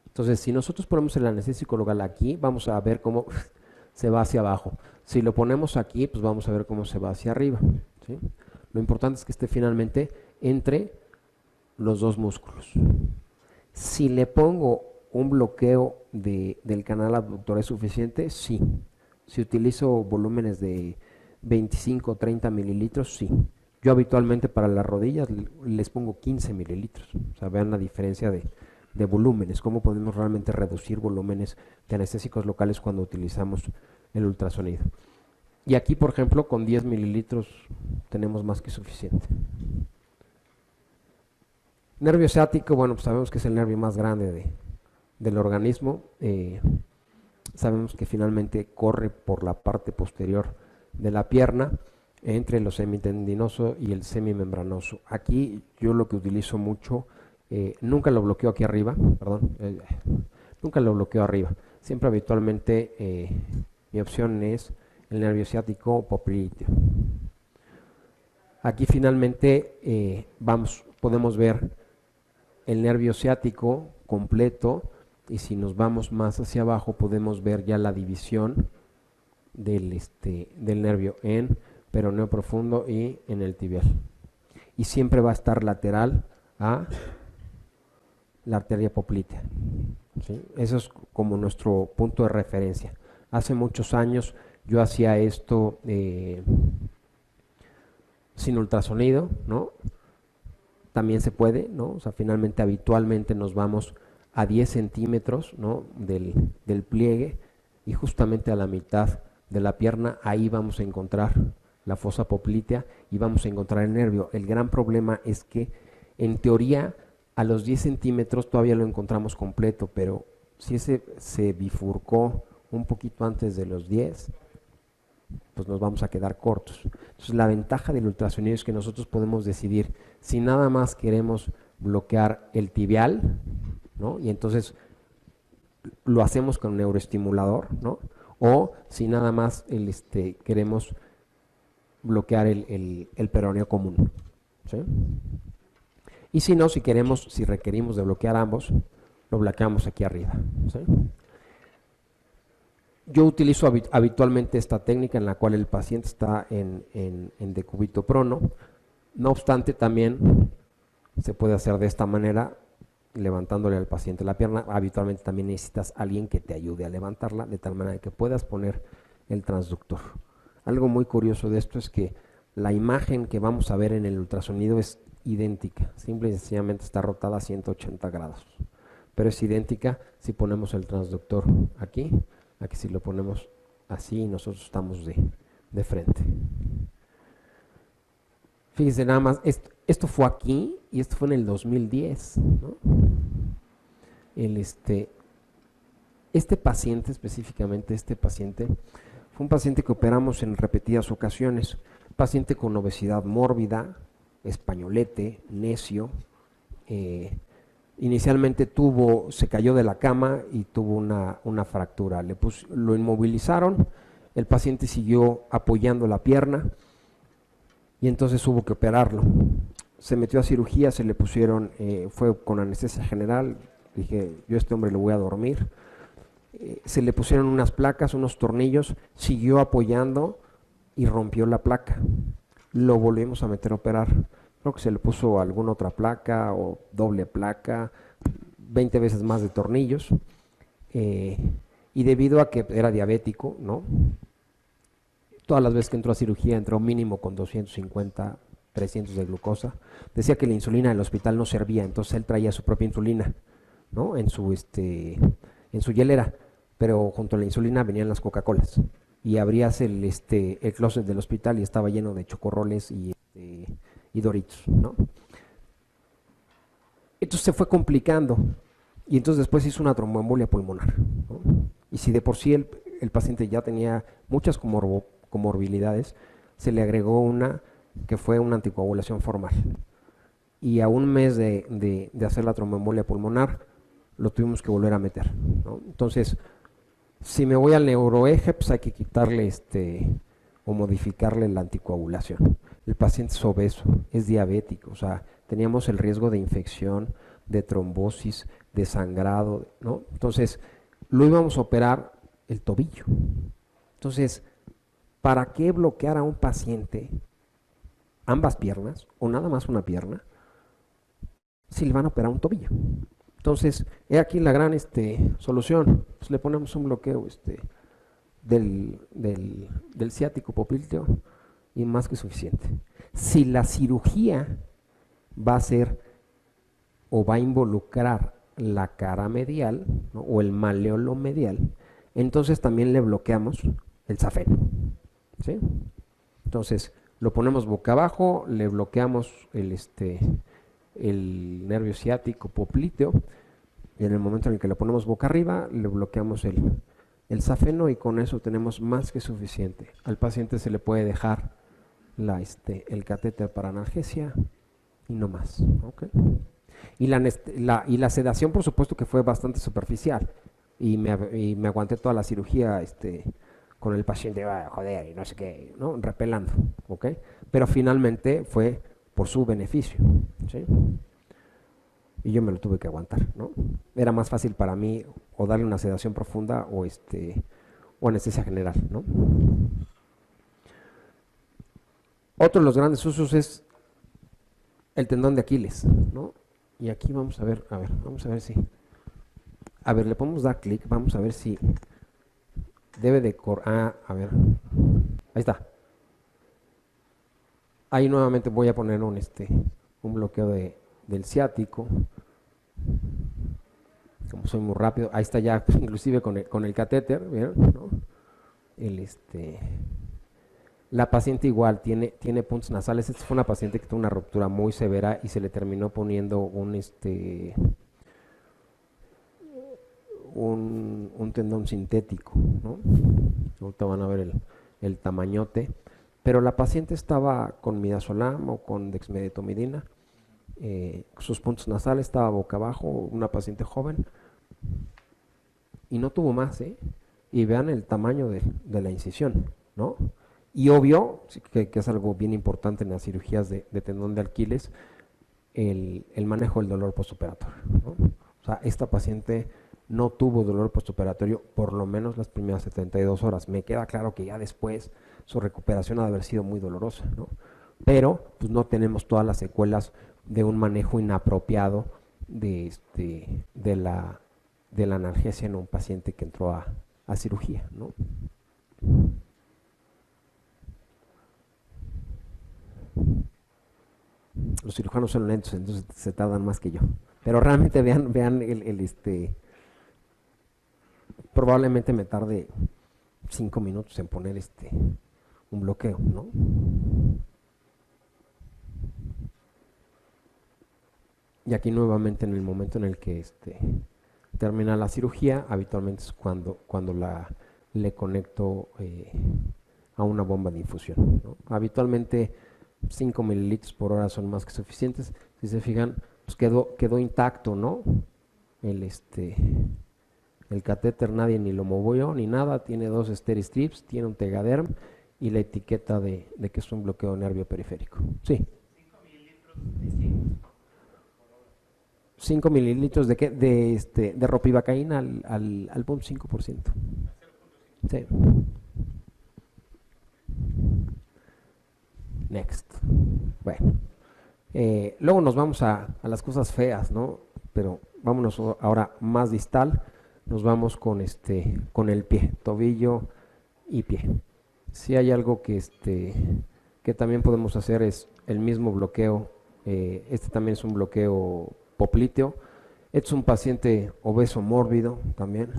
Entonces, si nosotros ponemos el anestésico local aquí, vamos a ver cómo se va hacia abajo. Si lo ponemos aquí, pues vamos a ver cómo se va hacia arriba, ¿sí? Lo importante es que esté finalmente entre los dos músculos. Si le pongo un bloqueo del canal abductor, ¿es suficiente? Sí. Si utilizo volúmenes de 25 o 30 mililitros, sí. Yo habitualmente para las rodillas les pongo 15 mililitros. O sea, vean la diferencia de volúmenes, cómo podemos realmente reducir volúmenes de anestésicos locales cuando utilizamos el ultrasonido. Y aquí, por ejemplo, con 10 mililitros tenemos más que suficiente. Nervio ciático, bueno, pues sabemos que es el nervio más grande del organismo. Sabemos que finalmente corre por la parte posterior de la pierna, entre lo semitendinoso y el semimembranoso. Aquí yo lo que utilizo mucho, nunca lo bloqueo aquí arriba, perdón, nunca lo bloqueo arriba. Siempre habitualmente mi opción es el nervio ciático popliteo. Aquí finalmente podemos ver el nervio ciático completo, y si nos vamos más hacia abajo podemos ver ya la división del nervio en peroneo profundo y en el tibial. Y siempre va a estar lateral a la arteria poplitea. ¿Sí? Eso es como nuestro punto de referencia. Hace muchos años yo hacía esto sin ultrasonido, ¿no? También se puede, ¿no? O sea, finalmente habitualmente nos vamos a 10 centímetros, ¿no? del pliegue, y justamente a la mitad de la pierna, ahí vamos a encontrar la fosa poplitea y vamos a encontrar el nervio. El gran problema es que, en teoría, a los 10 centímetros todavía lo encontramos completo, pero si ese se bifurcó un poquito antes de los 10, pues nos vamos a quedar cortos. Entonces, la ventaja del ultrasonido es que nosotros podemos decidir si nada más queremos bloquear el tibial, ¿no? Y entonces lo hacemos con un neuroestimulador, ¿no? O si nada más queremos bloquear el peroneo común, ¿sí? Y si no, si requerimos de bloquear ambos, lo bloqueamos aquí arriba, ¿sí? Yo utilizo habitualmente esta técnica en la cual el paciente está en decúbito prono. No obstante, también se puede hacer de esta manera, levantándole al paciente la pierna. Habitualmente también necesitas a alguien que te ayude a levantarla, de tal manera que puedas poner el transductor. Algo muy curioso de esto es que la imagen que vamos a ver en el ultrasonido es idéntica, simple y sencillamente está rotada a 180 grados, pero es idéntica si ponemos el transductor aquí si lo ponemos así y nosotros estamos de frente. Fíjense nada más, esto fue aquí y esto fue en el 2010, ¿no? Este paciente, específicamente este paciente, fue un paciente que operamos en repetidas ocasiones, paciente con obesidad mórbida, españolete, necio. Inicialmente se cayó de la cama y tuvo una fractura. Lo inmovilizaron, el paciente siguió apoyando la pierna y entonces hubo que operarlo. Se metió a cirugía, se le pusieron, fue con anestesia general, dije, yo a este hombre le voy a dormir. Se le pusieron unas placas, unos tornillos, siguió apoyando y rompió la placa. Lo volvimos a meter a operar. Creo que se le puso alguna otra placa o doble placa, 20 veces más de tornillos, y debido a que era diabético, ¿no? Todas las veces que entró a cirugía entró mínimo con 250, 300 de glucosa. Decía que la insulina del hospital no servía, entonces él traía su propia insulina, ¿no? En su hielera, pero junto a la insulina venían las Coca-Colas, y abrías el closet del hospital y estaba lleno de chocorroles y Doritos, ¿no? Entonces se fue complicando y entonces después hizo una tromboembolia pulmonar, ¿no? Y si de por sí el paciente ya tenía muchas comorbilidades, se le agregó una que fue una anticoagulación formal, y a un mes de hacer la tromboembolia pulmonar lo tuvimos que volver a meter, ¿no? Entonces, si me voy al neuroeje, pues hay que quitarle o modificarle la anticoagulación. El paciente es obeso, es diabético, o sea, teníamos el riesgo de infección, de trombosis, de sangrado, ¿no? Entonces, lo íbamos a operar el tobillo. Entonces, ¿para qué bloquear a un paciente ambas piernas o nada más una pierna si le van a operar un tobillo? Entonces, he aquí la gran solución. Pues le ponemos un bloqueo del ciático popliteo y más que suficiente. Si la cirugía va a ser o va a involucrar la cara medial, ¿no? O el maleolo medial, entonces también le bloqueamos el safeno, ¿sí? Entonces lo ponemos boca abajo, le bloqueamos el nervio ciático popliteo, y en el momento en el que lo ponemos boca arriba le bloqueamos el safeno, y con eso tenemos más que suficiente. Al paciente se le puede dejar el catéter para analgesia y no más, ¿okay? Y la sedación, por supuesto, que fue bastante superficial, y me aguanté toda la cirugía con el paciente, joder, y no sé qué, ¿no? Repelando, ¿ok? Pero finalmente fue por su beneficio, ¿sí? Y yo me lo tuve que aguantar, ¿no? Era más fácil para mí o darle una sedación profunda o anestesia general, ¿no? Otro de los grandes usos es el tendón de Aquiles, ¿no? Y aquí vamos vamos a ver si, a ver, le podemos dar clic, vamos a ver si debe de a ver, ahí está. Ahí nuevamente voy a poner un bloqueo del ciático. Como soy muy rápido, ahí está ya, inclusive con el catéter, ¿vieron? ¿No? El La paciente igual tiene puntos nasales. Esta fue una paciente que tuvo una ruptura muy severa y se le terminó poniendo un tendón sintético, ¿no? Ahorita van a ver el tamañote. Pero la paciente estaba con midazolam o con dexmedetomidina. Sus puntos nasales, estaba boca abajo, una paciente joven. Y no tuvo más, ¿eh? Y vean el tamaño de la incisión, ¿no? Y obvio, que es algo bien importante en las cirugías de tendón de Aquiles, el manejo del dolor postoperatorio, ¿no? O sea, esta paciente no tuvo dolor postoperatorio por lo menos las primeras 72 horas. Me queda claro que ya después su recuperación ha de haber sido muy dolorosa, ¿no? Pero pues no tenemos todas las secuelas de un manejo inapropiado de la analgesia en un paciente que entró a cirugía, ¿no? Los cirujanos son lentos, entonces se tardan más que yo. Pero realmente vean probablemente me tarde 5 minutos en poner un bloqueo, ¿no? Y aquí nuevamente en el momento en el que termina la cirugía, habitualmente es cuando le conecto a una bomba de infusión, ¿no? Habitualmente 5 mililitros por hora son más que suficientes. Si se fijan, pues quedó intacto, ¿no? El catéter nadie ni lo movió ni nada, tiene 2 Steri-Strips, tiene un Tegaderm y la etiqueta de que es un bloqueo nervio periférico. Sí. 5 mililitros de qué? De ropivacaína al 0.5%. Sí. Next. Bueno. Luego nos vamos a las cosas feas, ¿no? Pero vámonos ahora más distal. Nos vamos con el pie, tobillo y pie. Si hay algo que también podemos hacer es el mismo bloqueo. Este también es un bloqueo popliteo. Este es un paciente obeso mórbido también.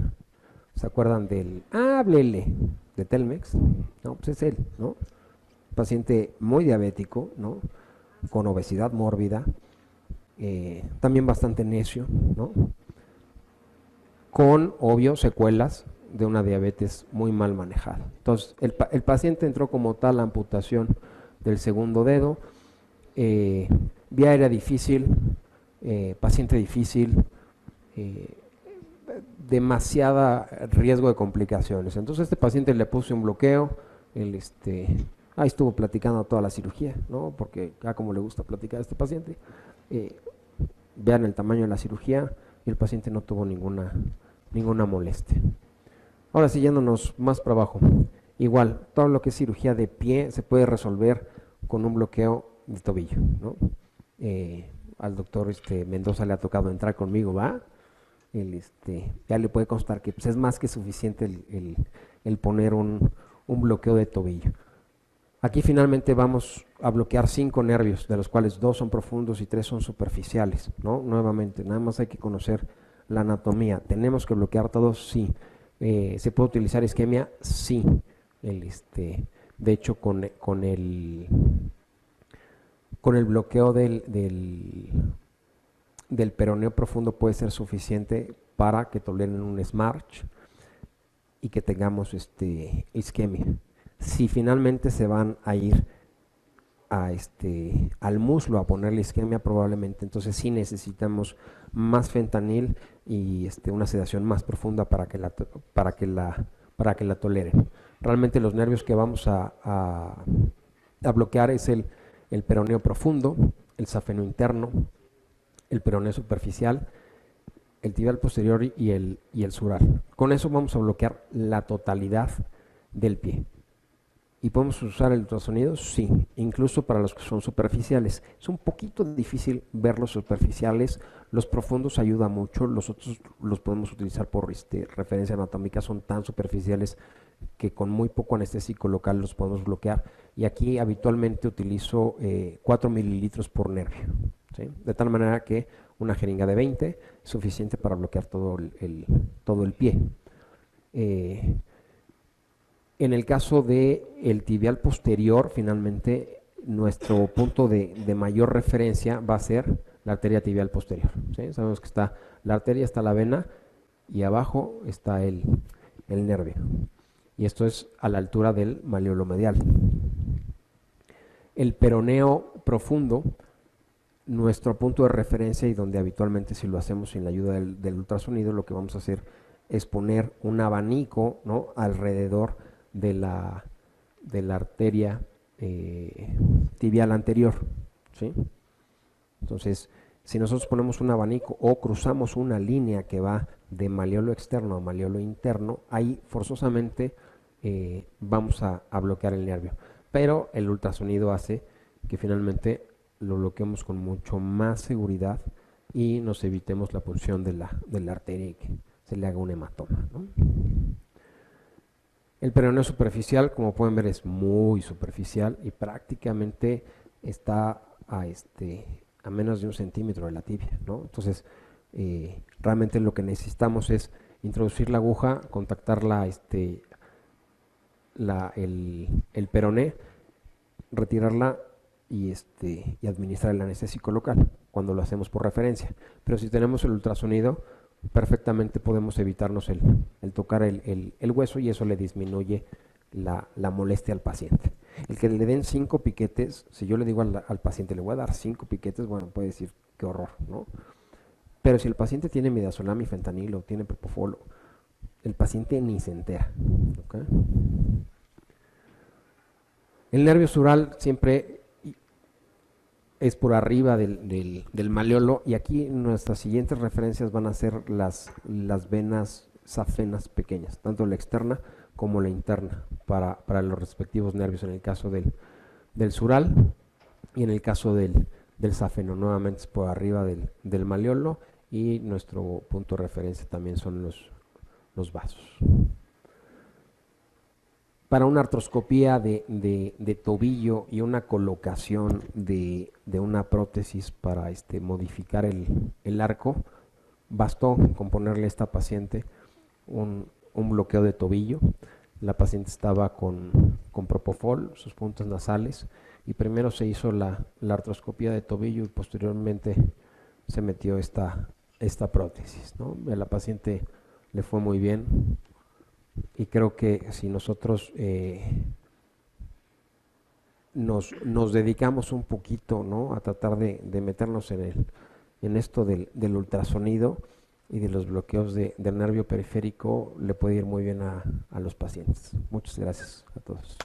¿Se acuerdan del háblele de Telmex? No, pues es él, ¿no? Paciente muy diabético, ¿no? Con obesidad mórbida, también bastante necio, ¿no? Con, obvio, secuelas de una diabetes muy mal manejada. Entonces, el paciente entró como tal a amputación del segundo dedo, vía aérea difícil, paciente difícil, demasiada riesgo de complicaciones. Entonces, este paciente le puse un bloqueo, ahí estuvo platicando toda la cirugía, ¿no? Porque como le gusta platicar a este paciente, vean el tamaño de la cirugía y el paciente no tuvo ninguna molestia. Ahora sí, yéndonos más para abajo, igual, todo lo que es cirugía de pie se puede resolver con un bloqueo de tobillo, ¿no? Al doctor Mendoza le ha tocado entrar conmigo, ¿va? Ya le puede constar que pues, es más que suficiente el poner un bloqueo de tobillo. Aquí finalmente vamos a bloquear 5 nervios, de los cuales 2 son profundos y 3 son superficiales, ¿no? Nuevamente, nada más hay que conocer la anatomía. ¿Tenemos que bloquear todos? Sí. ¿Se puede utilizar isquemia? Sí. De hecho, con el bloqueo del peroneo profundo puede ser suficiente para que toleren un SMARCH y que tengamos isquemia. Si finalmente se van a ir al muslo a ponerle isquemia, probablemente entonces sí necesitamos más fentanil y una sedación más profunda para que la toleren. Realmente los nervios que vamos a bloquear es el peroneo profundo, el safeno interno, el peroneo superficial, el tibial posterior y el sural. Con eso vamos a bloquear la totalidad del pie. ¿Y podemos usar el ultrasonido? Sí, incluso para los que son superficiales. Es un poquito difícil ver los superficiales, los profundos ayuda mucho, los otros los podemos utilizar por referencia anatómica, son tan superficiales que con muy poco anestésico local los podemos bloquear. Y aquí habitualmente utilizo 4 mililitros por nervio, ¿sí? De tal manera que una jeringa de 20 es suficiente para bloquear todo el pie. En el caso del tibial posterior, finalmente, nuestro punto de mayor referencia va a ser la arteria tibial posterior, ¿sí? Sabemos que está la arteria, está la vena y abajo está el nervio. Y esto es a la altura del malleolo medial. El peroneo profundo, nuestro punto de referencia y donde habitualmente si lo hacemos sin la ayuda del ultrasonido, lo que vamos a hacer es poner un abanico, ¿no?, alrededor de la arteria tibial anterior, ¿sí? Entonces, si nosotros ponemos un abanico o cruzamos una línea que va de malleolo externo a malleolo interno, ahí forzosamente vamos a bloquear el nervio. Pero el ultrasonido hace que finalmente lo bloqueemos con mucho más seguridad y nos evitemos la punción de la arteria y que se le haga un hematoma, ¿no? El peroneo superficial, como pueden ver, es muy superficial y prácticamente está a menos de 1 centímetro de la tibia, ¿no? Entonces, realmente lo que necesitamos es introducir la aguja, contactar el peroné, retirarla y administrar el anestésico local cuando lo hacemos por referencia. Pero si tenemos el ultrasonido, perfectamente podemos evitarnos el tocar el hueso y eso le disminuye la molestia al paciente. El que le den 5 piquetes, si yo le digo al paciente le voy a dar 5 piquetes, bueno, puede decir qué horror, ¿no? Pero si el paciente tiene midazolam y fentanilo, tiene propofol, el paciente ni se entera, ¿okay? El nervio sural siempre es por arriba del malleolo y aquí nuestras siguientes referencias van a ser las venas safenas pequeñas, tanto la externa como la interna para los respectivos nervios, en el caso del sural y en el caso del safeno, nuevamente es por arriba del malleolo y nuestro punto de referencia también son los vasos. Para una artroscopía de tobillo y una colocación de una prótesis para modificar el arco, bastó con ponerle a esta paciente un bloqueo de tobillo. La paciente estaba con propofol, sus puntos nasales, y primero se hizo la artroscopía de tobillo y posteriormente se metió esta prótesis, ¿no? A la paciente le fue muy bien. Y creo que si nosotros nos dedicamos un poquito, ¿no?, a tratar de meternos en esto del ultrasonido y de los bloqueos del nervio periférico, le puede ir muy bien a los pacientes. Muchas gracias a todos.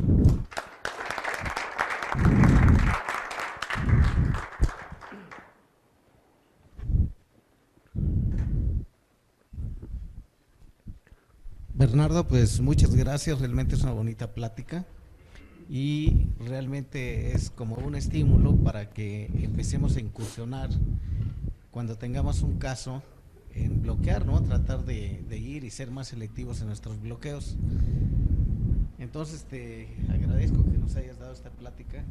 Bernardo, pues muchas gracias, realmente es una bonita plática y realmente es como un estímulo para que empecemos a incursionar cuando tengamos un caso en bloquear, ¿no? Tratar de ir y ser más selectivos en nuestros bloqueos. Entonces te agradezco que nos hayas dado esta plática.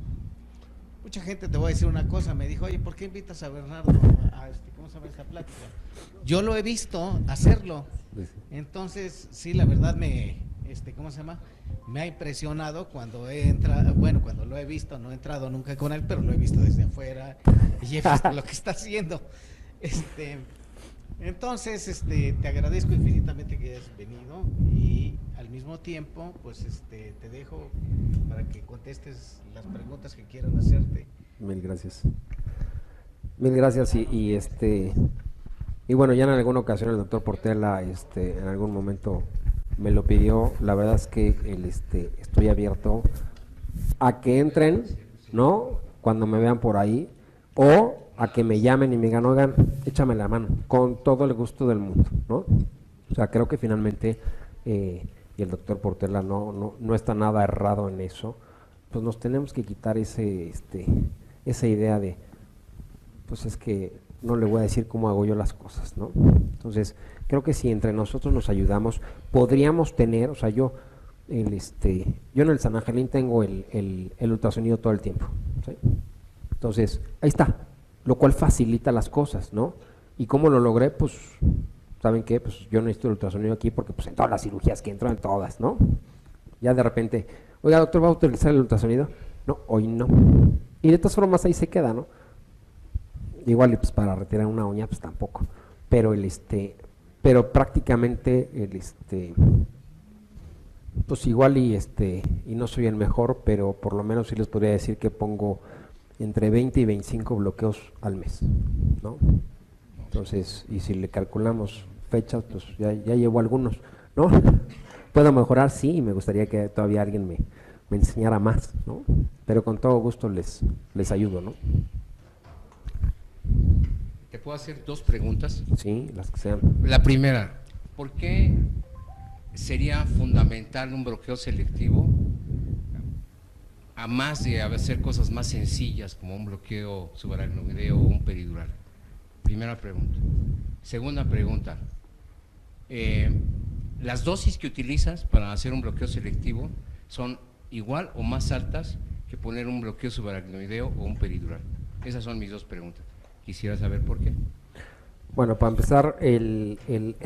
Mucha gente, te voy a decir una cosa, me dijo, oye, ¿por qué invitas a Bernardo a ¿cómo se llama esta plática? Yo lo he visto hacerlo. Entonces, sí, la verdad ¿cómo se llama? Me ha impresionado cuando he entrado, bueno, cuando lo he visto, no he entrado nunca con él, pero lo he visto desde afuera y he visto lo que está haciendo. Entonces, te agradezco infinitamente que hayas venido y al mismo tiempo, pues, te dejo para que contestes las preguntas que quieran hacerte. Mil gracias. Mil gracias y bueno, ya en alguna ocasión el doctor Portela, en algún momento me lo pidió, la verdad es que estoy abierto a que entren, ¿no? Cuando me vean por ahí, o a que me llamen y me digan, oigan, échame la mano, con todo el gusto del mundo, ¿no? O sea, creo que finalmente, y el doctor Portela no está nada errado en eso, pues nos tenemos que quitar esa idea de, pues es que no le voy a decir cómo hago yo las cosas, ¿no? Entonces, creo que si entre nosotros nos ayudamos, podríamos tener, o sea, yo en el San Angelín tengo el ultrasonido todo el tiempo, ¿sí? Entonces, ahí está, lo cual facilita las cosas, ¿no? ¿Y cómo lo logré? Pues, ¿saben qué? Pues yo necesito el ultrasonido aquí porque pues en todas las cirugías que entro, en todas, ¿no? Ya de repente, oiga, doctor, ¿va a utilizar el ultrasonido? No, hoy no. Y de todas formas ahí se queda, ¿no? Igual y pues para retirar una uña, pues tampoco. Pero pero prácticamente pues igual y no soy el mejor, pero por lo menos sí les podría decir que pongo entre 20 y 25 bloqueos al mes, ¿no? Entonces, y si le calculamos fechas, pues ya llevo algunos, ¿no? ¿Puedo mejorar? Sí, y me gustaría que todavía alguien me enseñara más, ¿no? Pero con todo gusto les ayudo, ¿no? ¿Te puedo hacer 2 preguntas? Sí, las que sean. La primera, ¿por qué sería fundamental un bloqueo selectivo a más de hacer cosas más sencillas como un bloqueo subaracnoideo o un peridural? Primera pregunta. Segunda pregunta, ¿las dosis que utilizas para hacer un bloqueo selectivo son igual o más altas que poner un bloqueo subaracnoideo o un peridural? Esas son mis 2 preguntas. Quisiera saber por qué. Bueno, para empezar, el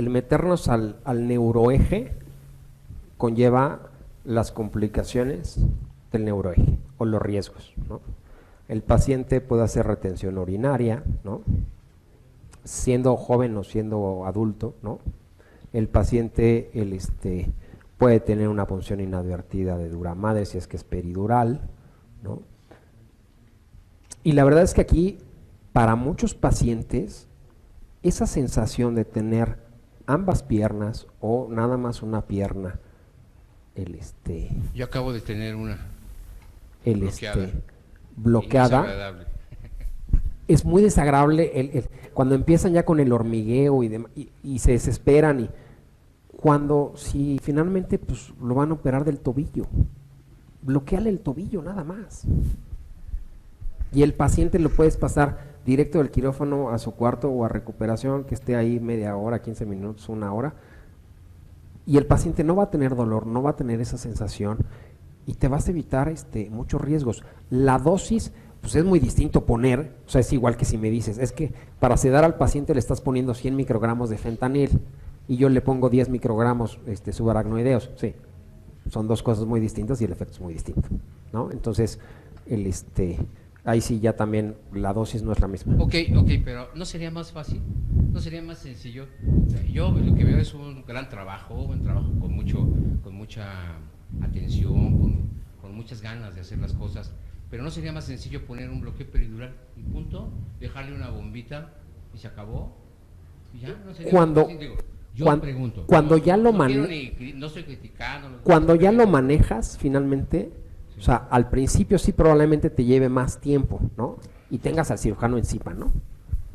meternos al neuroeje conlleva las complicaciones del neuroeje o los riesgos, ¿no? El paciente puede hacer retención urinaria, ¿no? Siendo joven o siendo adulto, ¿no? El paciente puede tener una punción inadvertida de dura madre si es que es peridural, ¿no? Y la verdad es que aquí, para muchos pacientes, esa sensación de tener ambas piernas o nada más una pierna, Yo acabo de tener una bloqueada, es muy desagradable cuando empiezan ya con el hormigueo y se desesperan, y si finalmente pues lo van a operar del tobillo, bloqueale el tobillo nada más. Y el paciente lo puedes pasar directo del quirófano a su cuarto o a recuperación, que esté ahí media hora, 15 minutos, una hora, y el paciente no va a tener dolor, no va a tener esa sensación, y te vas a evitar muchos riesgos. La dosis, pues es muy distinto poner, o sea, es igual que si me dices, es que para sedar al paciente le estás poniendo 100 microgramos de fentanil, y yo le pongo 10 microgramos subaracnoideos, sí, son 2 cosas muy distintas y el efecto es muy distinto, ¿no? Entonces, ahí sí ya también la dosis no es la misma. Ok, pero ¿no sería más fácil? ¿No sería más sencillo? O sea, yo lo que veo es un gran trabajo, con mucha atención, con muchas ganas de hacer las cosas, pero ¿no sería más sencillo poner un bloqueo peridural y punto? Dejarle una bombita y se acabó. Y ya, no sería más fácil, digo. Yo pregunto. Cuando ya lo no estoy criticando. Cuando ya lo manejas finalmente, o sea, al principio sí probablemente te lleve más tiempo, ¿no? Y tengas al cirujano encima, ¿no?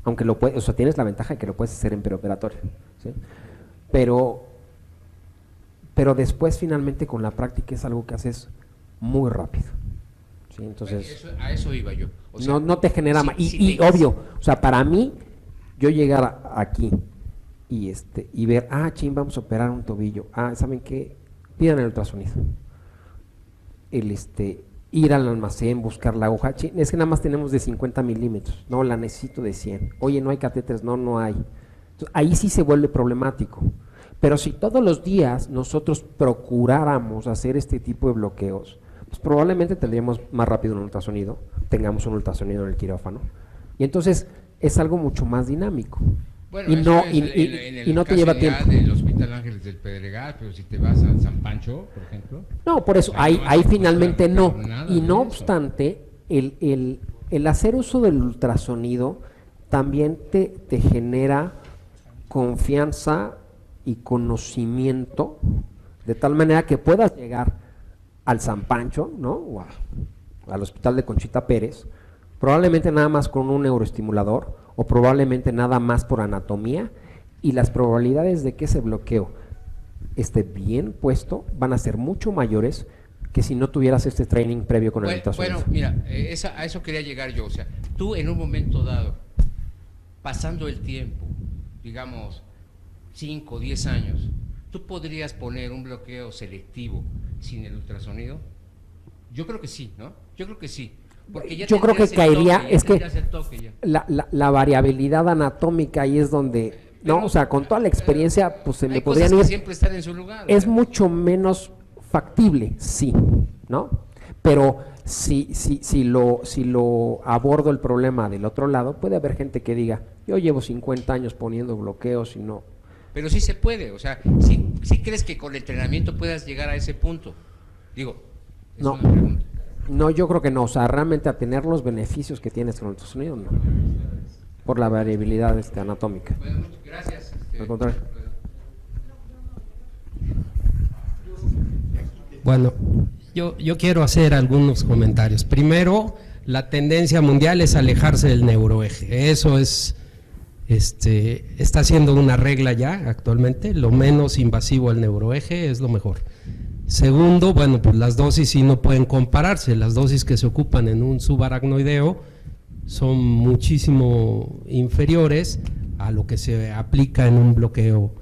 Aunque o sea, tienes la ventaja de que lo puedes hacer en perioperatorio, ¿sí? Pero después finalmente con la práctica es algo que haces muy rápido, ¿sí? Entonces, a eso iba yo. O sea, no te genera más. Y obvio, o sea, para mí, yo llegar aquí y ver, vamos a operar un tobillo, ¿saben qué? Pidan el ultrasonido. Ir al almacén, buscar la aguja, es que nada más tenemos de 50 milímetros, no, la necesito de 100, oye, no hay catéteres, no hay. Entonces, ahí sí se vuelve problemático, pero si todos los días nosotros procuráramos hacer este tipo de bloqueos, pues probablemente tendríamos más rápido un ultrasonido, tengamos un ultrasonido en el quirófano, y entonces es algo mucho más dinámico. Bueno, y no te lleva tiempo. Del Hospital Ángeles del Pedregal, pero si te vas a San Pancho, por ejemplo. No, por eso, ahí finalmente no. Y no obstante, el hacer uso del ultrasonido también te genera confianza y conocimiento de tal manera que puedas llegar al San Pancho, ¿no? Al hospital de Conchita Pérez, probablemente nada más con un neuroestimulador o probablemente nada más por anatomía, y las probabilidades de que ese bloqueo esté bien puesto van a ser mucho mayores que si no tuvieras este training previo con el ultrasonido. Bueno, mira, a eso quería llegar yo. O sea, tú en un momento dado, pasando el tiempo, digamos 5 o 10 años, ¿tú podrías poner un bloqueo selectivo sin el ultrasonido? Yo creo que sí, ¿no? Yo creo que sí. Porque ya yo creo que caería, es que toque, la variabilidad anatómica ahí es donde, no, o sea, con toda la experiencia, pues se me podrían cosas ir. Que siempre están en su lugar. Es mucho menos factible, sí, ¿no? Pero si lo abordo el problema del otro lado, puede haber gente que diga, yo llevo 50 años poniendo bloqueos y no. Pero sí se puede, o sea, ¿sí crees que con el entrenamiento puedas llegar a ese punto? Digo, es No. una pregunta. No, yo creo que no, o sea, realmente a tener los beneficios que tienes con el ultrasonido, no. Por la variabilidad anatómica. Bueno, muchas gracias. Al contrario. Bueno, yo quiero hacer algunos comentarios. Primero, la tendencia mundial es alejarse del neuroeje. Eso es, está siendo una regla ya actualmente. Lo menos invasivo al neuroeje es lo mejor. Segundo, bueno, pues las dosis sí no pueden compararse. Las dosis que se ocupan en un subaracnoideo son muchísimo inferiores a lo que se aplica en un bloqueo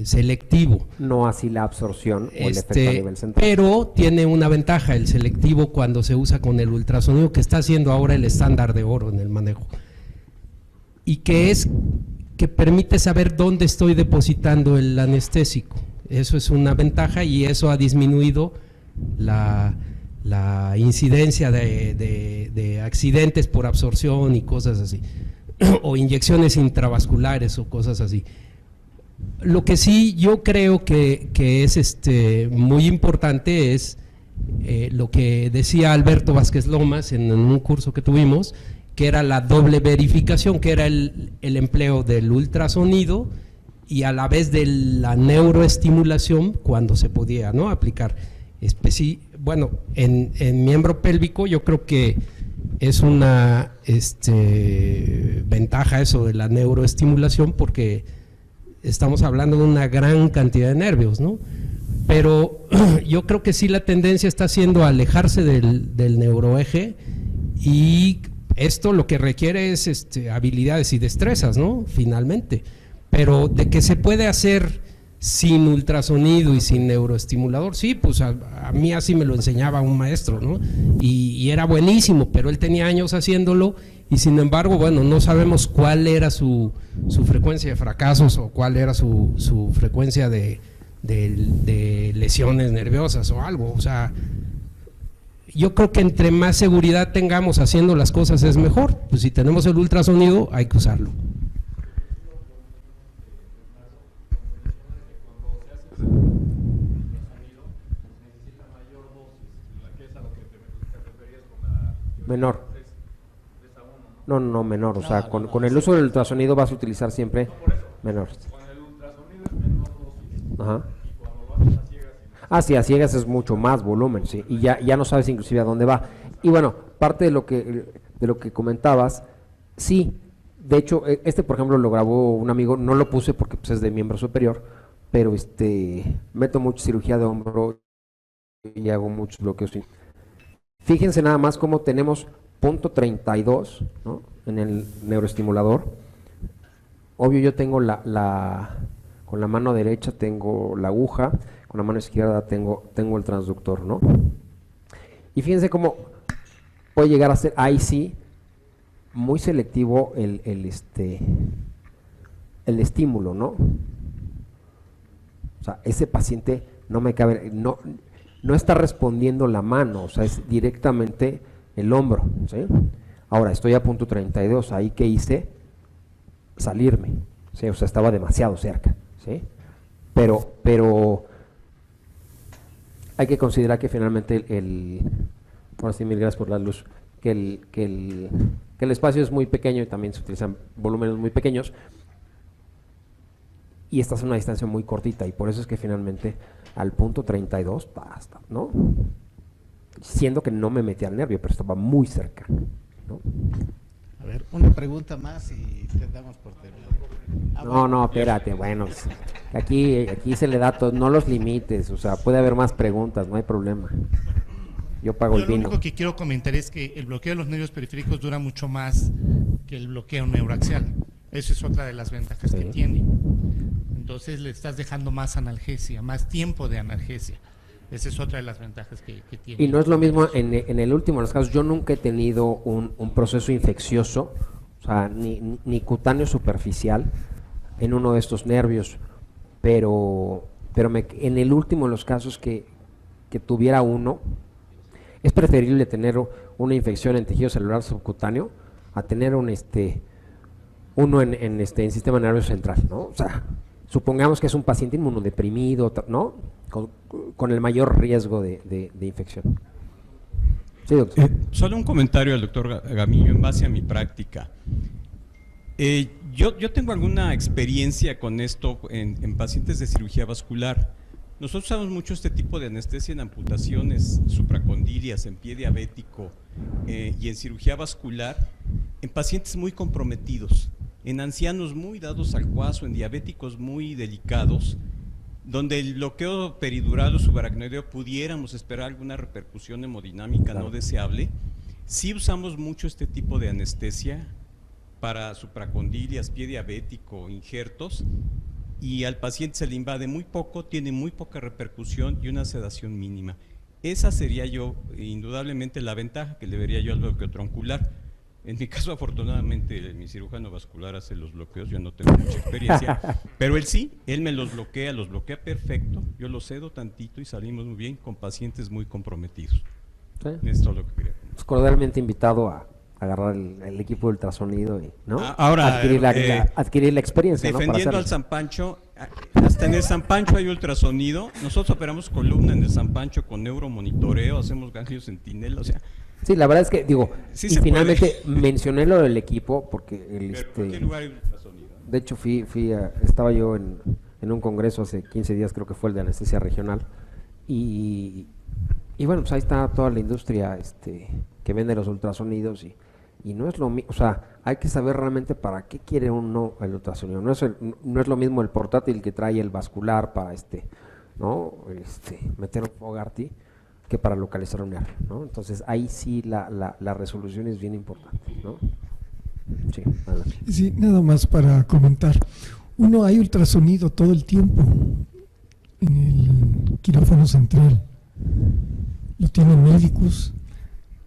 selectivo. No así la absorción o el efecto a nivel central. Pero tiene una ventaja el selectivo cuando se usa con el ultrasonido, que está siendo ahora el estándar de oro en el manejo, y que es que permite saber dónde estoy depositando el anestésico. Eso es una ventaja y eso ha disminuido la incidencia de accidentes por absorción y cosas así, o inyecciones intravasculares o cosas así. Lo que sí yo creo que es muy importante es lo que decía Alberto Vázquez Lomas en un curso que tuvimos, que era la doble verificación, que era el empleo del ultrasonido y a la vez de la neuroestimulación cuando se podía, ¿no?, aplicar. Bueno, en miembro pélvico yo creo que es una ventaja eso de la neuroestimulación, porque estamos hablando de una gran cantidad de nervios, ¿no? Pero yo creo que sí la tendencia está siendo alejarse del neuroeje, y esto lo que requiere es habilidades y destrezas, ¿no?, finalmente. Pero de que se puede hacer sin ultrasonido y sin neuroestimulador, sí, pues a mí así me lo enseñaba un maestro, ¿no? Y era buenísimo, pero él tenía años haciéndolo y sin embargo, bueno, no sabemos cuál era su frecuencia de fracasos o cuál era su frecuencia de lesiones nerviosas o algo. O sea, yo creo que entre más seguridad tengamos haciendo las cosas es mejor. Pues si tenemos el ultrasonido hay que usarlo. Menor. No, menor, o sea, con el uso del ultrasonido vas a utilizar siempre menor. Con el ultrasonido es menor dosis. Ajá. Y cuando lo haces a ciegas. Ah, sí, a ciegas es mucho más volumen, sí, y ya no sabes inclusive a dónde va. Y bueno, parte de lo que comentabas, sí, de hecho, por ejemplo lo grabó un amigo, no lo puse porque pues, es de miembro superior, pero meto mucha cirugía de hombro y hago muchos bloqueos. Fíjense nada más cómo tenemos punto 32, ¿no?, en el neuroestimulador. Obvio yo tengo con la mano derecha tengo la aguja, con la mano izquierda tengo el transductor, ¿no? Y fíjense cómo puede llegar a ser, ahí sí, muy selectivo el estímulo, ¿no? O sea, ese paciente no me cabe, no está respondiendo la mano, o sea, es directamente el hombro, ¿sí? Ahora, estoy a punto 32, ahí que hice, salirme, ¿sí? O sea, estaba demasiado cerca, ¿sí? Pero hay que considerar que finalmente ahora sí, mil gracias por la luz, que el espacio es muy pequeño y también se utilizan volúmenes muy pequeños. y estás a una distancia muy cortita, y por eso es que finalmente al punto 32 basta, ¿no? Siendo que no me metí al nervio, pero estaba muy cerca, ¿no? A ver, una pregunta más y te damos por terminado. No, espérate, bueno, aquí se le da todo, no los limites, o sea, puede haber más preguntas, no hay problema. Yo pago el Lo vino. único que quiero comentar es que el bloqueo de los nervios periféricos dura mucho más que el bloqueo neuroaxial. Esa es otra de las ventajas Sí. que tiene. Entonces le estás dejando más analgesia, más tiempo de analgesia. Esa es otra de las ventajas que tiene. Y no es lo mismo en el último de los casos. Yo nunca he tenido un proceso infeccioso, o sea, ni cutáneo superficial en uno de estos nervios, pero en el último de los casos que tuviera uno, es preferible tener una infección en tejido celular subcutáneo a tener uno en sistema nervioso central, ¿no? O sea, supongamos que es un paciente inmunodeprimido, ¿no? Con el mayor riesgo de infección. Sí, doctor. Solo un comentario al doctor Gamillo en base a mi práctica. Yo tengo alguna experiencia con esto en pacientes de cirugía vascular. Nosotros usamos mucho este tipo de anestesia en amputaciones supracondilias, en pie diabético y en cirugía vascular, en pacientes muy comprometidos, en ancianos muy dados al cuazo, en diabéticos muy delicados, donde el bloqueo peridural o subaracnoideo pudiéramos esperar alguna repercusión hemodinámica no deseable. Sí usamos mucho este tipo de anestesia para supracondilias, pie diabético, injertos, y al paciente se le invade muy poco, tiene muy poca repercusión y una sedación mínima. Esa sería indudablemente la ventaja que le vería yo al bloqueo troncular. En mi caso, afortunadamente, mi cirujano vascular hace los bloqueos, yo no tengo mucha experiencia, pero él sí, él me los bloquea perfecto, yo los cedo tantito y salimos muy bien con pacientes muy comprometidos. ¿Sí? Esto es lo que quería comentar. Pues cordialmente invitado a agarrar el equipo de ultrasonido y, ¿no? Ahora, adquirir la experiencia, ¿no? Para defendiendo hacerlo. al San Pancho, hasta en el San Pancho hay ultrasonido. Nosotros operamos columna en el San Pancho con neuromonitoreo, hacemos ganglios centinela, o sea. Sí, la verdad es que, digo, Sí y se finalmente mencioné lo del equipo porque Pero en cualquier lugar hay ultrasonido. de hecho estaba yo en un congreso hace 15 días, creo que fue el de anestesia regional, y bueno, pues ahí está toda la industria que vende los ultrasonidos y no es lo mismo, o sea, hay que saber realmente para qué quiere uno el ultrasonido. No es lo mismo el portátil que trae el vascular para ¿no? Meter un Fogarty que para localizar un nervio, ¿no? Entonces ahí sí la resolución es bien importante, ¿no? Sí, adelante. Sí, nada más para comentar. Uno, hay ultrasonido todo el tiempo en el quirófano central. Lo tienen médicos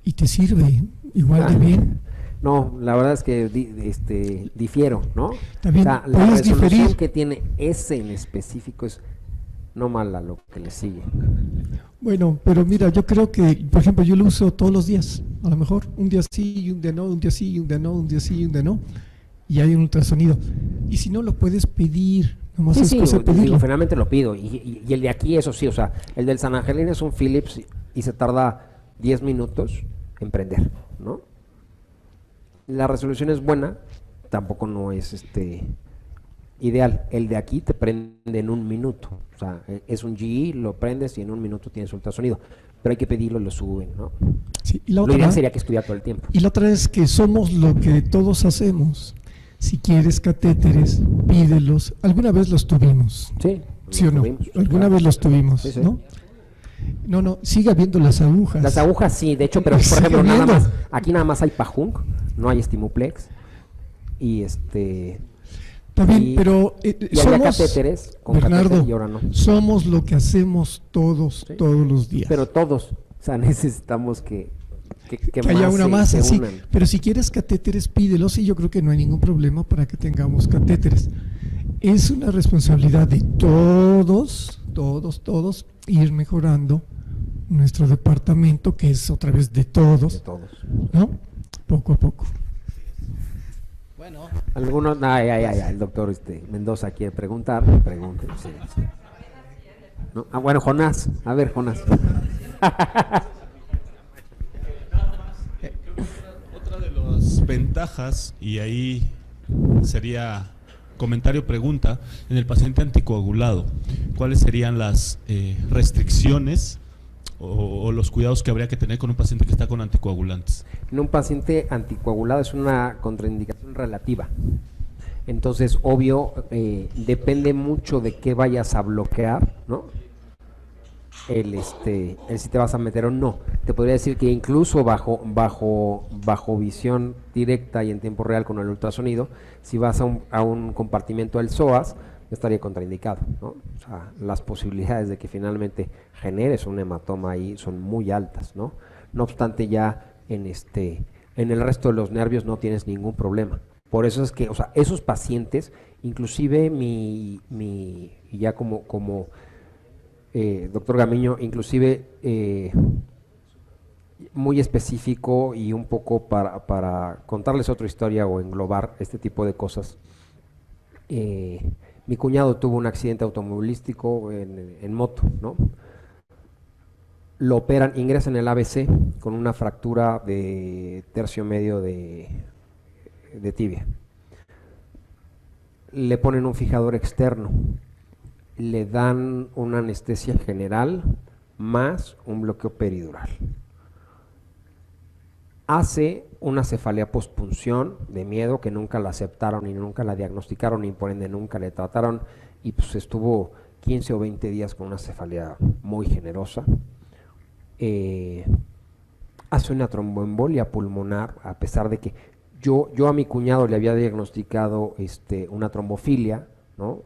y te sirve igual de bien. No, la verdad es que difiero, ¿no? También la puedes resolución diferir. que tiene ese en específico es no mala lo que le sigue. Bueno, pero mira, yo creo que, por ejemplo, yo lo uso todos los días. A lo mejor un día sí y un día no, un día sí y un día no, un día sí y un día no. Y hay un ultrasonido. Y si no, lo puedes pedir. Nomás es cosa de pedirlo. Finalmente lo pido. Y el de aquí, eso sí, o sea, el del San Angelino es un Philips y se tarda 10 minutos en prender, ¿no? La resolución es buena, tampoco no es ideal. El de aquí te prende en un minuto. O sea, es un GE, lo prendes y en un minuto tienes ultrasonido. Pero hay que pedirlo y lo suben, ¿no? Sí, y la Lo otra, ideal sería que estudiar todo el tiempo. y la otra es que somos lo que todos hacemos. Si quieres catéteres, pídelos. Alguna vez los tuvimos, Sí, ¿sí o no? tuvimos, sí, Alguna claro. vez los tuvimos, Sí, sí. ¿no? No, sigue habiendo las agujas. Las agujas sí, de hecho, pero por Sigue ejemplo, habiendo. aquí nada más hay Pajunk, no hay Stimuplex. Y Está bien, y- pero y había catéteres con Bernardo, catéter y ahora no. somos lo que hacemos todos, Sí. todos los días. Pero todos, o sea, necesitamos que haya una se más así. unan. Pero si quieres catéteres, pídelos y yo creo que no hay ningún problema para que tengamos catéteres. Es una responsabilidad de todos ir mejorando nuestro departamento, que es otra vez de De todos, todos. ¿no? Poco a poco. Bueno, Algunos, el doctor Mendoza quiere preguntar, pregunte. Sí, sí. ¿No? Ah, bueno, Jonás, a ver, Jonás. Otra de las ventajas, y ahí sería comentario, pregunta, en el paciente anticoagulado, ¿cuáles serían las restricciones o los cuidados que habría que tener con un paciente que está con anticoagulantes? En un paciente anticoagulado es una contraindicación relativa. Entonces, obvio, depende mucho de qué vayas a bloquear, ¿no? El si te vas a meter o no. Te podría decir que incluso bajo visión directa y en tiempo real con el ultrasonido, si vas a un compartimento del psoas, estaría contraindicado, ¿no? O sea, las posibilidades de que finalmente generes un hematoma ahí son muy altas, ¿no? No obstante, ya en el resto de los nervios no tienes ningún problema. Por eso es que, o sea, esos pacientes, inclusive ya como doctor Gamiño, inclusive muy específico y un poco para contarles otra historia o englobar este tipo de cosas. Mi cuñado tuvo un accidente automovilístico en moto, ¿no? Lo operan, ingresa en el ABC con una fractura de tercio medio de tibia. Le ponen un fijador externo, le dan una anestesia general más un bloqueo peridural. Hace una cefalea postpunción de miedo que nunca la aceptaron y nunca la diagnosticaron y por ende nunca le trataron, y pues estuvo 15 o 20 días con una cefalea muy generosa. Hace una tromboembolia pulmonar, a pesar de que yo a mi cuñado le había diagnosticado una trombofilia, ¿no?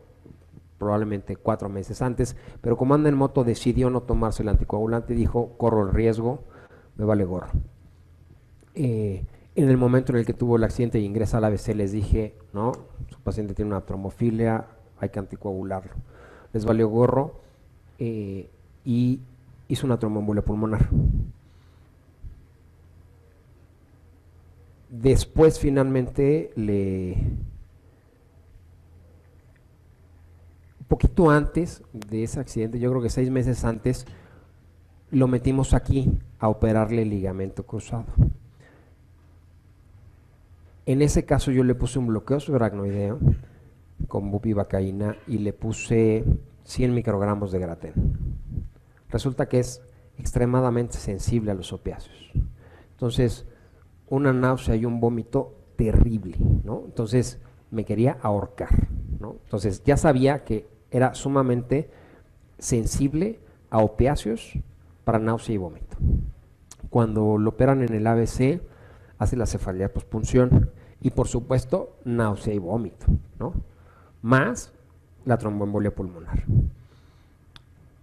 Probablemente 4 meses antes, pero como anda en moto decidió no tomarse el anticoagulante, dijo, corro el riesgo, me vale gorro. En el momento en el que tuvo el accidente y ingresa al ABC, les dije, no, su paciente tiene una trombofilia, hay que anticoagularlo. Les valió gorro y hizo una tromboembolia pulmonar. Después finalmente poquito antes de ese accidente, yo creo que 6 meses antes, lo metimos aquí a operarle el ligamento cruzado. En ese caso yo le puse un bloqueo subaracnoideo con bupivacaína y le puse 100 microgramos de Gratén. Resulta que es extremadamente sensible a los opiáceos. Entonces, una náusea y un vómito terrible, ¿no? Entonces, me quería ahorcar, ¿no? Entonces, ya sabía que era sumamente sensible a opiáceos para náusea y vómito. Cuando lo operan en el ABC, hace la cefalea postpunción y, por supuesto, náusea y vómito, ¿no? Más la tromboembolia pulmonar.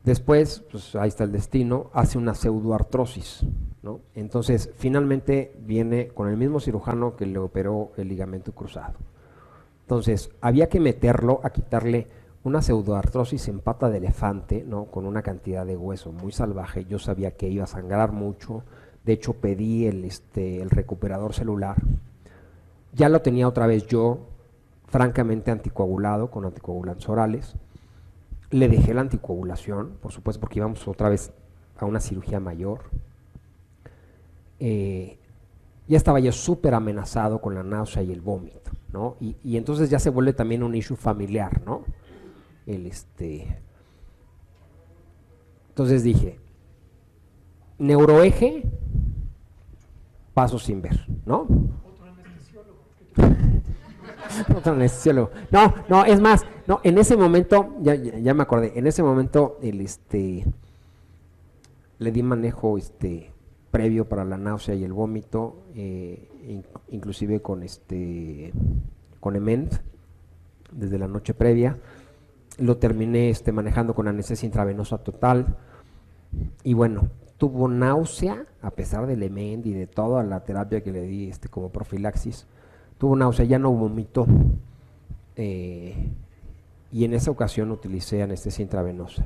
Después, pues ahí está el destino, hace una pseudoartrosis, ¿no? Entonces, finalmente viene con el mismo cirujano que le operó el ligamento cruzado. Entonces, había que meterlo a quitarle una pseudoartrosis en pata de elefante, ¿no? Con una cantidad de hueso muy salvaje. Yo sabía que iba a sangrar mucho. De hecho, pedí el recuperador celular. Ya lo tenía otra vez yo, francamente anticoagulado, con anticoagulantes orales. Le dejé la anticoagulación, por supuesto, porque íbamos otra vez a una cirugía mayor. Ya estaba yo súper amenazado con la náusea y el vómito, ¿no? Y entonces ya se vuelve también un issue familiar, ¿no? Entonces dije, neuroeje, paso sin ver, ¿no? Otro anestesiólogo. No, es más, no, en ese momento, ya me acordé, en ese momento le di manejo previo para la náusea y el vómito, inclusive con Emend, desde la noche previa. Lo terminé manejando con anestesia intravenosa total y bueno, tuvo náusea a pesar del Emend y de toda la terapia que le di como profilaxis. Tuvo náusea, ya no vomitó y en esa ocasión utilicé anestesia intravenosa.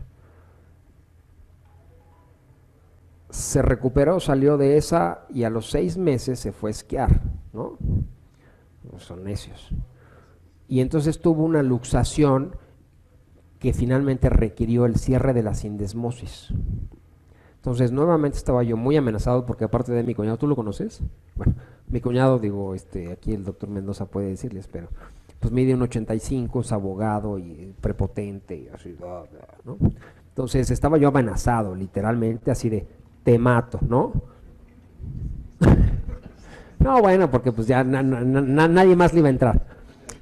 Se recuperó, salió de esa y a los 6 meses se fue a esquiar, ¿no? Son necios. Y entonces tuvo una luxación que finalmente requirió el cierre de la sindesmosis. Entonces nuevamente estaba yo muy amenazado porque aparte de mi cuñado, ¿tú lo conoces? Bueno, mi cuñado, digo, aquí el doctor Mendoza puede decirles, pero pues mide un 85, es abogado y prepotente y así, ¿no? Entonces estaba yo amenazado, literalmente, así de, te mato, ¿no? No, bueno, porque pues ya nadie más le iba a entrar.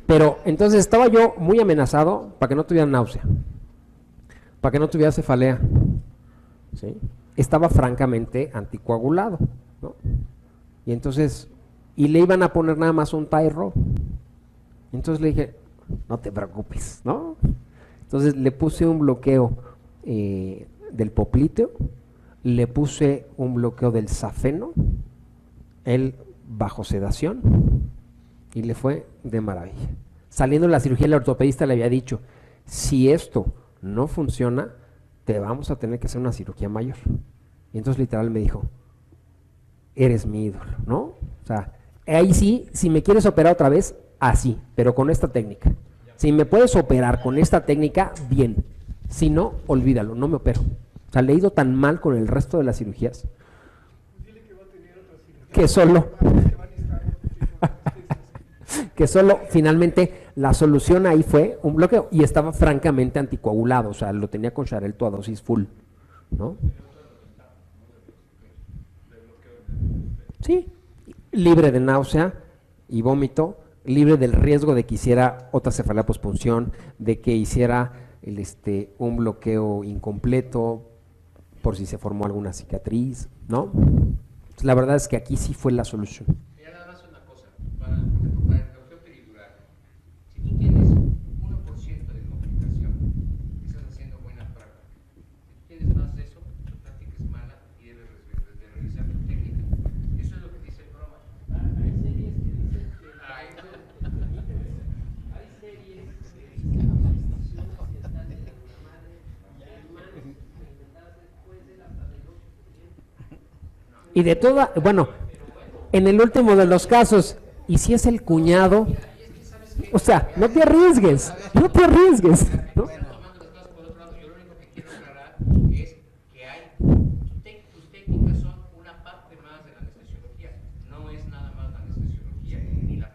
Pero entonces estaba yo muy amenazado para que no tuviera náusea, para que no tuviera cefalea, ¿sí? Estaba francamente anticoagulado, ¿no? Y entonces, y le iban a poner nada más un Tyro. Entonces le dije, no te preocupes, ¿no? Entonces le puse un bloqueo del popliteo, le puse un bloqueo del safeno, él bajo sedación, y le fue de maravilla. Saliendo de la cirugía, el ortopedista le había dicho, si esto no funciona, te vamos a tener que hacer una cirugía mayor. Y entonces literal me dijo, eres mi ídolo, ¿no? O sea, ahí sí, si me quieres operar otra vez, así, pero con esta técnica. Si me puedes operar con esta técnica, bien. Si no, olvídalo, no me opero. O sea, le he ido tan mal con el resto de las cirugías que solo finalmente la solución ahí fue un bloqueo y estaba francamente anticoagulado, o sea, lo tenía con Xarelto a dosis full, ¿no? Sí, libre de náusea y vómito, libre del riesgo de que hiciera otra cefalea pospunción, de que hiciera un bloqueo incompleto por si se formó alguna cicatriz, ¿no? La verdad es que aquí sí fue la solución. Mira, nada más una cosa, para el bloqueo peridural, si tú tienes 1% de complicación, estás haciendo buena práctica. Si tú tienes más de eso, tu práctica es mala y debes de revisar tu técnica. Eso es lo que dice el programa. Hay series que dicen que hay series que están de la madre, hermanos inventadas después de hasta del 8%. Y de toda, bueno, en el último de los casos, ¿y si es el cuñado? O sea, no te arriesgues, no te arriesgues, ¿no? Tomando las cosas por otro lado, yo lo único que quiero aclarar es que tus técnicas son una parte más de la anestesiología, no es nada más la anestesiología, ni la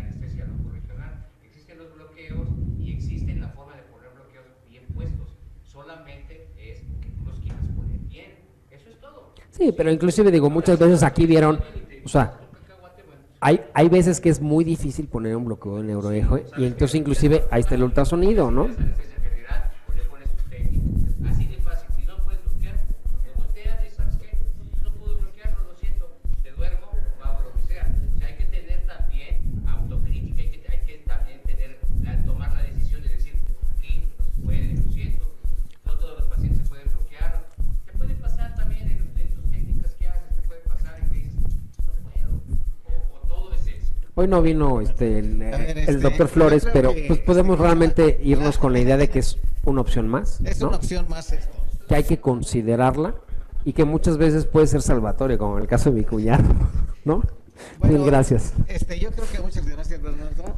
anestesia locorregional. Existen los bloqueos y existen la forma de poner bloqueos bien puestos, solamente es que tú los quieras poner bien, eso es todo. Sí, pero inclusive digo, muchas veces aquí vieron, o sea, hay veces que es muy difícil poner un bloqueo de neuroeje y entonces inclusive ahí está el ultrasonido, ¿no? Anestesia general, o le pones tu técnica, así de fácil. Si no puedes bloquear, te volteas y ¿sabes qué? No puedo bloquearlo, lo siento, te duermo, o lo que sea. O sea, hay que tener también autocrítica, hay que también tomar la decisión de decir, aquí no se puede, lo siento, no todos los pacientes pueden bloquear. Te puede pasar también en tus técnicas que haces, te puede pasar en que dices, no puedo, o todo es eso. Hoy no vino el doctor Flores, pero pues podemos realmente irnos con la idea de que es una opción más, Es ¿no? una opción más esto. Que hay que considerarla y que muchas veces puede ser salvatorio, como en el caso de mi cuñado, ¿no? Bueno, Mil gracias. Yo creo que muchas gracias, Bernardo.